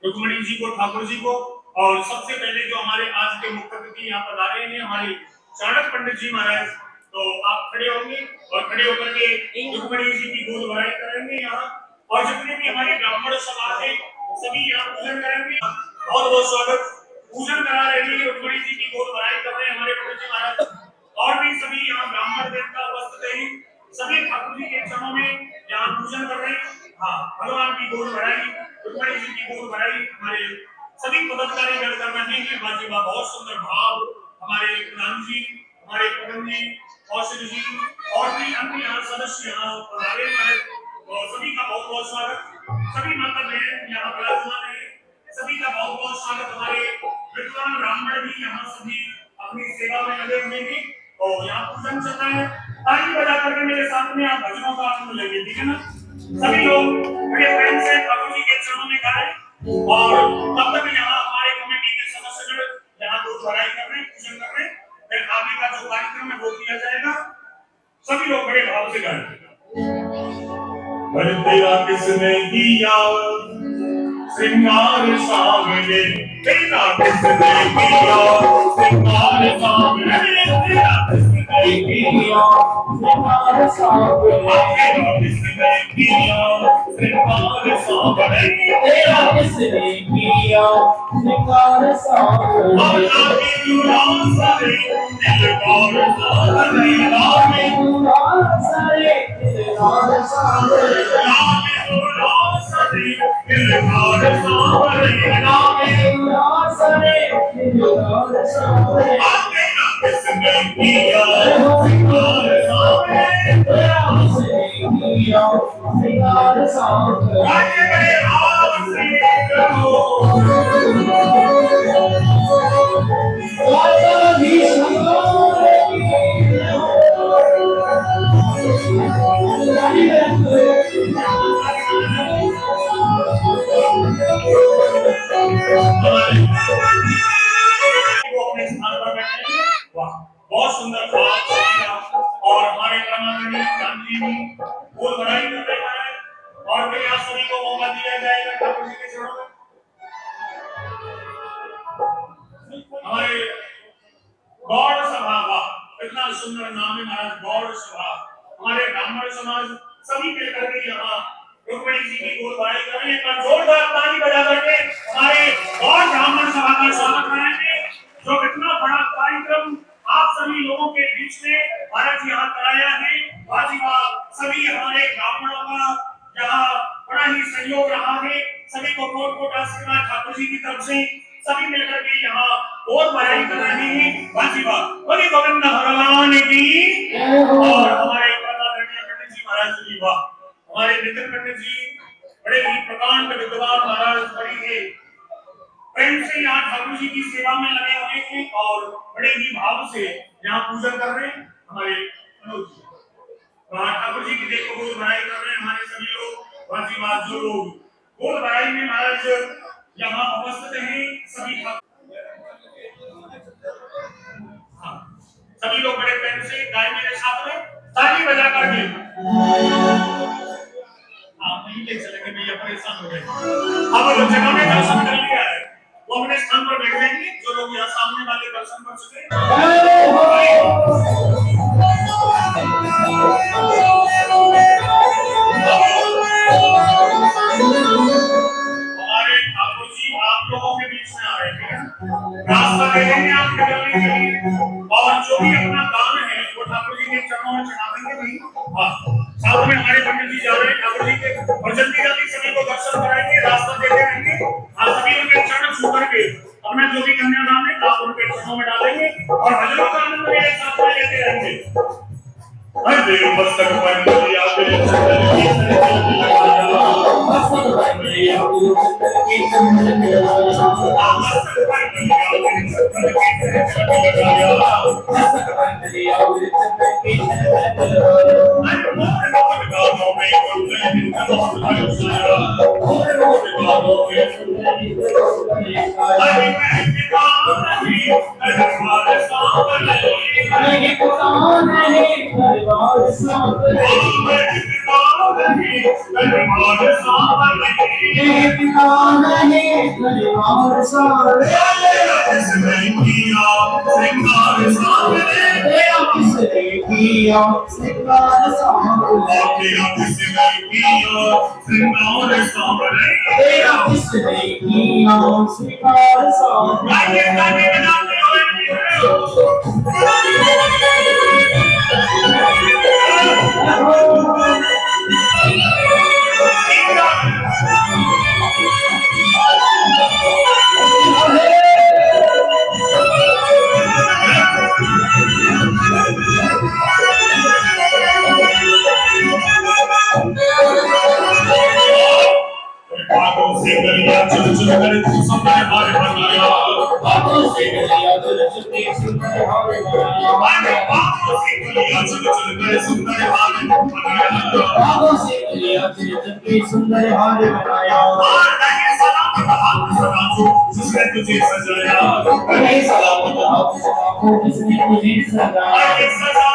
रुक्मिणी जी को, ठाकुर जी को। और सबसे पहले जो हमारे आज के मुख्य अतिथि यहाँ पधारे हैं हमारे चाणक्य पंडित जी महाराज, तो आप खड़े होंगे और खड़े होकर के रुक्मिणी जी की गोद भराई करेंगे यहाँ। और जितने भी हमारे ब्राह्मण समाज है सभी यहाँ पूजन करेंगे। बहुत बहुत स्वागत। पूजन करा रहे हैं, रुक्मिणी जी की गोद भराई कर रहे हैं हमारे पंडित जी महाराज। और भी सभी यहाँ ब्राह्मण देवता उपस्थित हैं, सभी ठाकुर जी के चरणों में यहाँ पूजन कर रहे हैं। हाँ, भगवान की गोद भराई, रुक्मिणी जी की गोद भराई हमारे सभी पदाधिकारी गण कर रहे हैं। वाजिबा बहुत सुंदर भाव हमारे प्रधान जी, हमारे प्रधान जी, कौशल जी और भी अन्य यहाँ सदस्य यहाँ पधारे हैं। और सभी का बहुत बहुत स्वागत। सभी माता बहन यहाँ विराजमान है, सभी का बहुत बहुत स्वागत। हमारे विद्वान ब्राह्मण भी यहाँ सभी अपनी सेवा में लगे हुए हैं और यहाँ पूजन चल रहा है। ताली बजा करके मेरे साथ में आप भजनों का आनंद लेंगे, ठीक है ना? सभी लोग बड़े प्रेम से ठाकुर जी के चरणों में गाएं। और तब तक यहाँ हमारे कमेटी के सदस्यगण यहाँ दूध भराई कर रहे हैं, पूजन कर रहे हैं। फिर आगे का जो कार्यक्रम है वो किया जाएगा। सभी लोग बड़े भाव से गाएं। तेरा किसने किया श्रृंगार सामने, तेरा किसने किया श्रृंगार सामने, तेरा किसने किया श्रृंगार सामने, तेरा किसने किया श्रृंगार सामने, तेरा किसने किया श्रृंगार सामने। आगे उड़ान सारे दिलदार सारे, आगे उड़ान सारे दिलदार सारे, आगे उड़ान सारे दिलदार सारे, आगे उड़ान सारे दिलदार सारे। आगे किसने किया श्रृंगार सामने, तेरा किसने किया श्रृंगार सामने। आगे बड़े भाव से कहो बहुत सुंदर और हमारे ब्रह्मांडी गांधी जी बोल बढ़ाई कर रहे हैं। और फिर आप सभी को मौका दिया जाएगा ठाकुर जी के चरणों में। हमारे गौड़ सभा का इतना सुंदर नाम है महाराज, गौड़ सभा। हमारे ब्राह्मण समाज सभी मिलकर के यहाँ रुक्मिणी जी की गोद भराई कर रहे हैं। जोरदार ताली बजा करके हमारे गौड़ ब्राह्मण सभा का स्वागत करेंगे। जो इतना बड़ा कार्यक्रम आप सभी लोगों के बीच में महाराज यहाँ कराया है, वाजिबा सभी हमारे ब्राह्मणों का यहाँ बड़ा ही सहयोग रहा है। सभी को कोट कोट आशीर्वाद ठाकुर जी की तरफ से। सभी मिलकर के यहाँ गोद भराई कर रहे हैं। वाजिबा बोले गोविंद भगवान की। और हमारे पंडित जी महाराज जी, वाह, हमारे नितिन पंडित जी बड़े ही प्रकांड विद्वान महाराज, बड़ी ही प्रेम से यहाँ ठाकुर जी की सेवा में लगे हुए हैं और बड़े ही भाव से यहाँ पूजन कर रहे हैं। हमारे मनोज जी ठाकुर जी की देखो गोद भराई कर रहे हैं हमारे सभी लोग वाजीवाद जो लोग गोद भराई में महाराज यहाँ उपस्थित हैं सभी हाँ, सभी लोग बड़े प्रेम से गाय मेरे साथ में ताली बजा करके आप नहीं ले चलेंगे भैया परेशान हो गए। अब जिन्होंने दर्शन कर लिया है वो अपने स्थान पर बैठ जाएंगे, जो लोग यहाँ सामने वाले दर्शन कर चुके हैं हमारे ठाकुर जी आप लोगों के बीच में आ रहे हैं, रास्ता दे देंगे आपके चलने के लिए और जो भी अपना दान है वो ठाकुर जी के चरणों में चढ़ा देंगे नहीं। हाँ, साथ में हमारे पंडित जी जा रहे हैं ठाकुर जी के भजन कीर्तन भी सभी को दर्शन कराएंगे, रास्ता देते रहेंगे। आप सभी उनके चरण छू करके अपना जो भी कन्यादान है आप उनके चरणों में डालेंगे और भजनों का आनंद मेरे साथ में लेते रहेंगे। हरे मस्तक पर लिया मेरे चरण की मस्तक पर लिया मस्तक पर लिया मेरे चरण की सुंदर हार बनाया जिसने तुझे सजाया सलामत आपको जिसने तुझे सजाया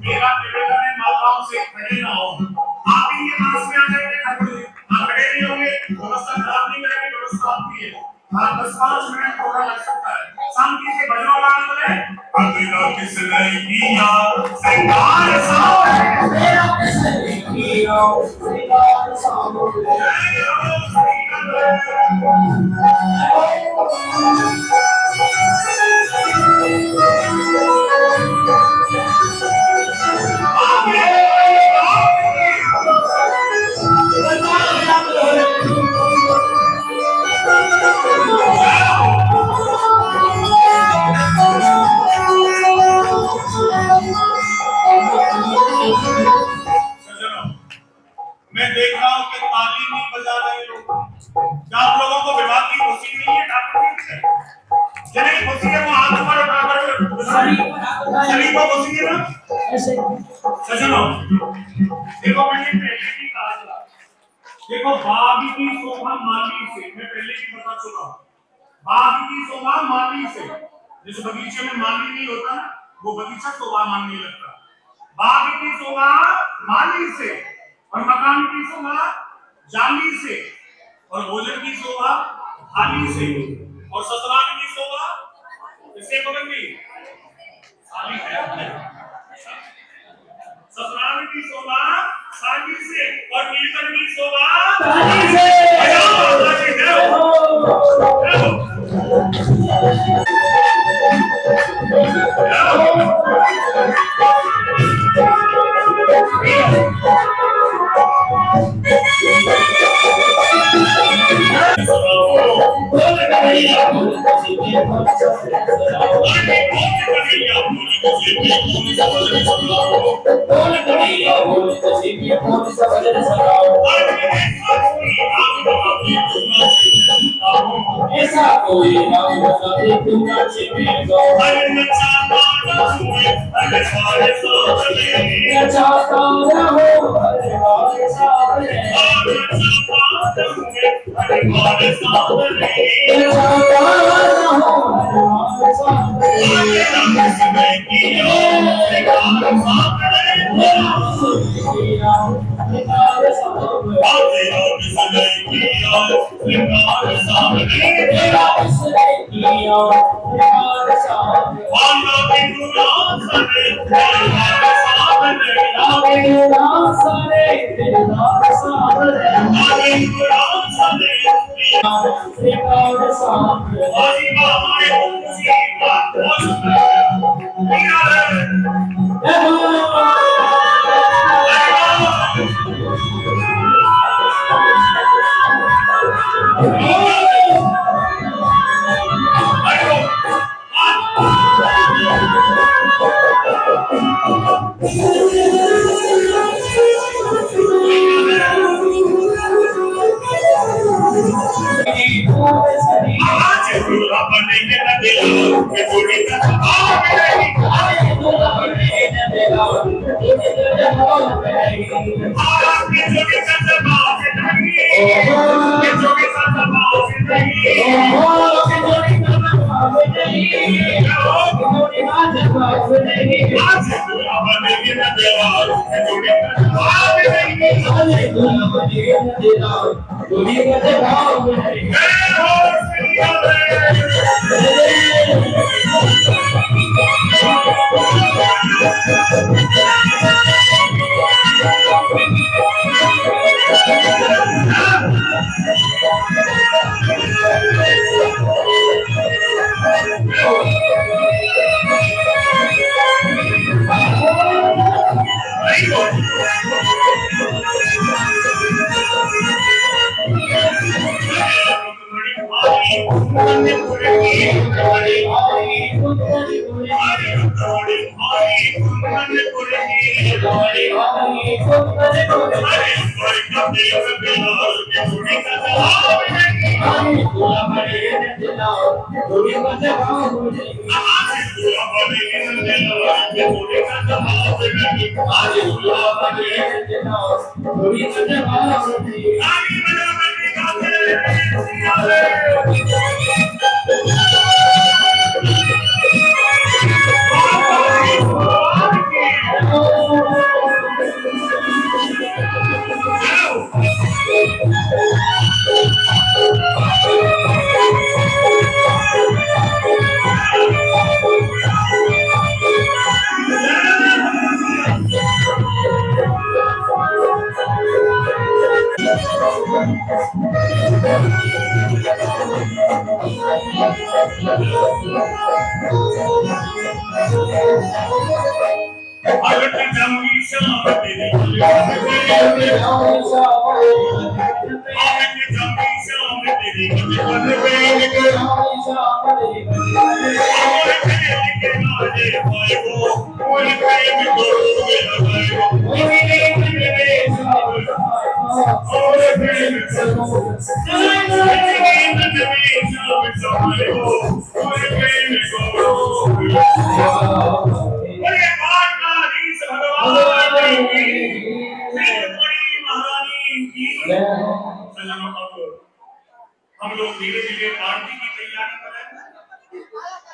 मेरा निवेदन है माताओं से खड़े रहो। आप ही के पास में आ जाएंगे, खड़े नहीं होंगे, व्यवस्था खराब नहीं करेंगे, व्यवस्था आपकी है। हाँ, 10-5 मिनट थोड़ा लग सकता है। शांति से भजनों का आनंद लें। अगला किसने किया श्रृंगार सावरे, तेरा किसने किया श्रृंगार सावरे। मैं देख रहा हूँ कि ताली नहीं बजा रहे लोग। क्या आप लोगों को विवाह की खुशी नहीं है? ठाकुर जी जिन्हें खुशी है वो हाथ ऊपर उठा कर सभी को खुशी है ना? सजनो देखो, मैंने पहले भी कहा था, देखो बाग की शोभा माली से, मैं पहले भी बता चुका हूँ, बाग की शोभा माली से। जिस बगीचे में माली नहीं होता ना, वो बगीचा शोभा मानने लगता। बाग की शोभा माली से, और मकान की शोभा जाली से, और भोजन की शोभा थाली से, और ससुराल की शोभा किससे पकड़नी? थाली है। ससुराल की शोभा थाली से, और कीर्तन की शोभा थाली से। ऐसा कोई नाम बता दे तू नाचे में गो नचाता रहो हर सारे सामने नचाता रहो हर सामने नचाता रहो हर हम लोग धीरे धीरे पार्टी की तैयारी कर रहे हैं।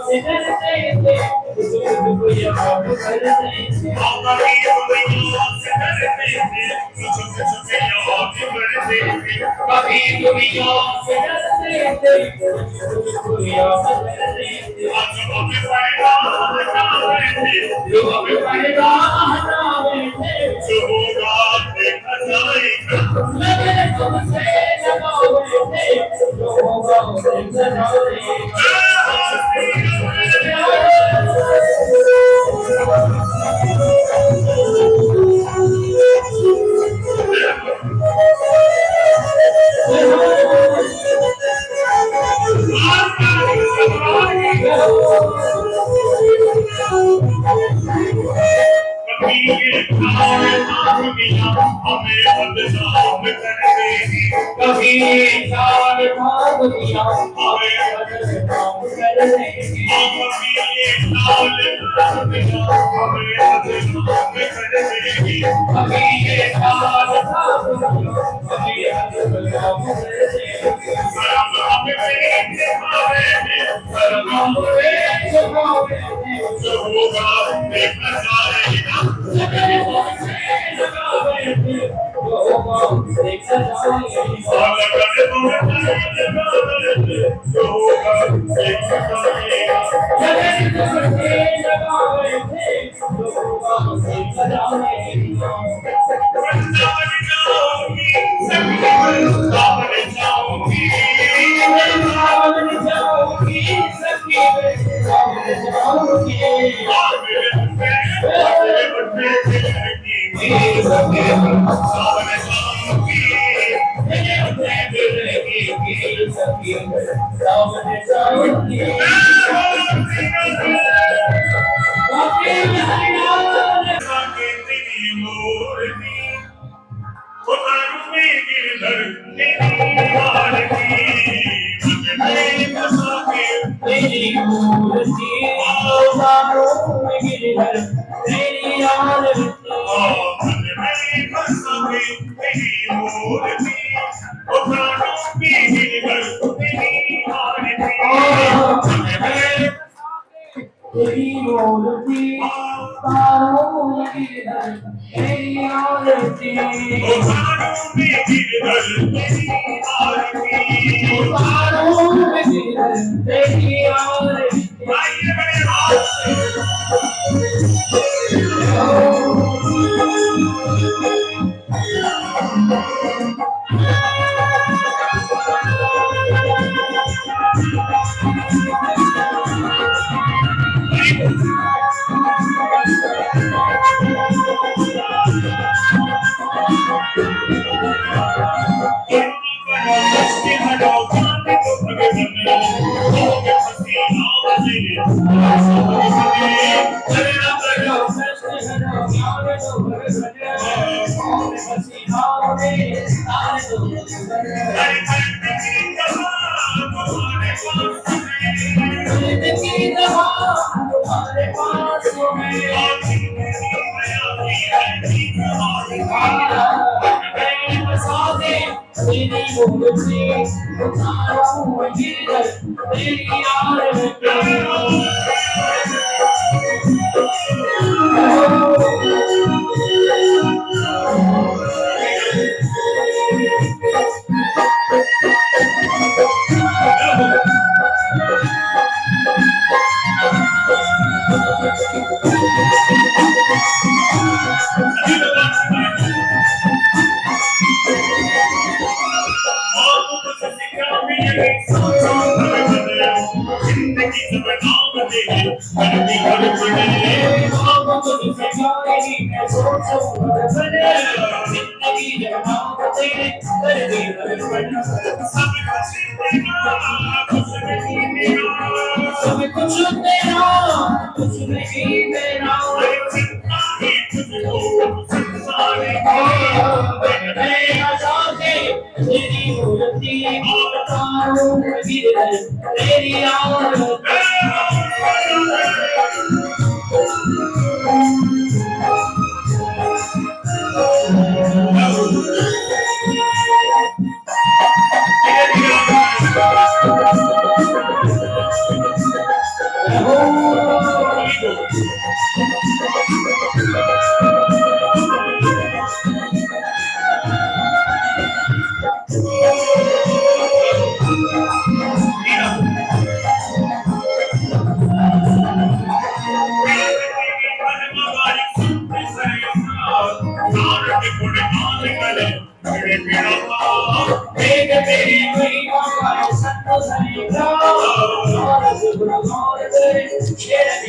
से डरते थे तुझको याद करते थे कभी दुनिया से डरते थे छुप छुप याद करते थे कभी दुनिया से डरते थे तुझको याद करते थे आज हमें पैदा हटावे थे जो हमें पैदा हटावे थे जो होगा देखा जाएगा लगे तुमसे लगावे थे जो होगा देखा जाएगा कभी चार भाग दिया हमें बदनाम कर देगी कभी ये चार भाग दिया कभी बदनाम कर देगी जो होगा देखा जाएगा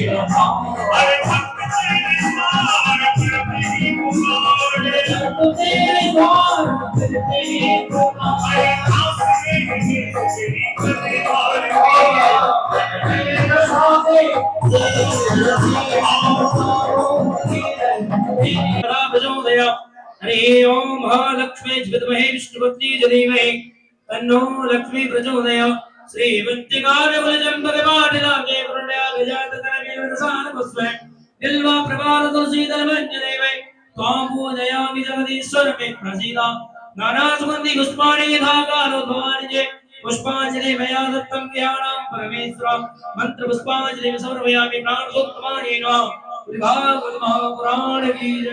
अरे भक्त तेरे द्वार पर तेरी पुकार, अरे दास तेरे तेरी करने प्रचोदया। हरि ओम महालक्ष्मी विद्महे विष्णुपत्नी धीमहि तन्नो लक्ष्मी प्रचोदयात्। श्री विद्याकारवलजं भगवानिलागे प्रणयागजातकरवीरसानमस्मै बिल्वा प्रभार तुलसी धर्मञ्जनेवै त्वां पूजयामि जगदीश्वरमे प्रसीदा। नानासुगन्धि पुष्पाणि यथाकालो भवानि जे पुष्पाञ्जलि मया दत्तं ध्यानं परमेश्वर मंत्र पुष्पाञ्जलि समर्पयामि प्राणसोत्तमानि नमः। महापुराण वीर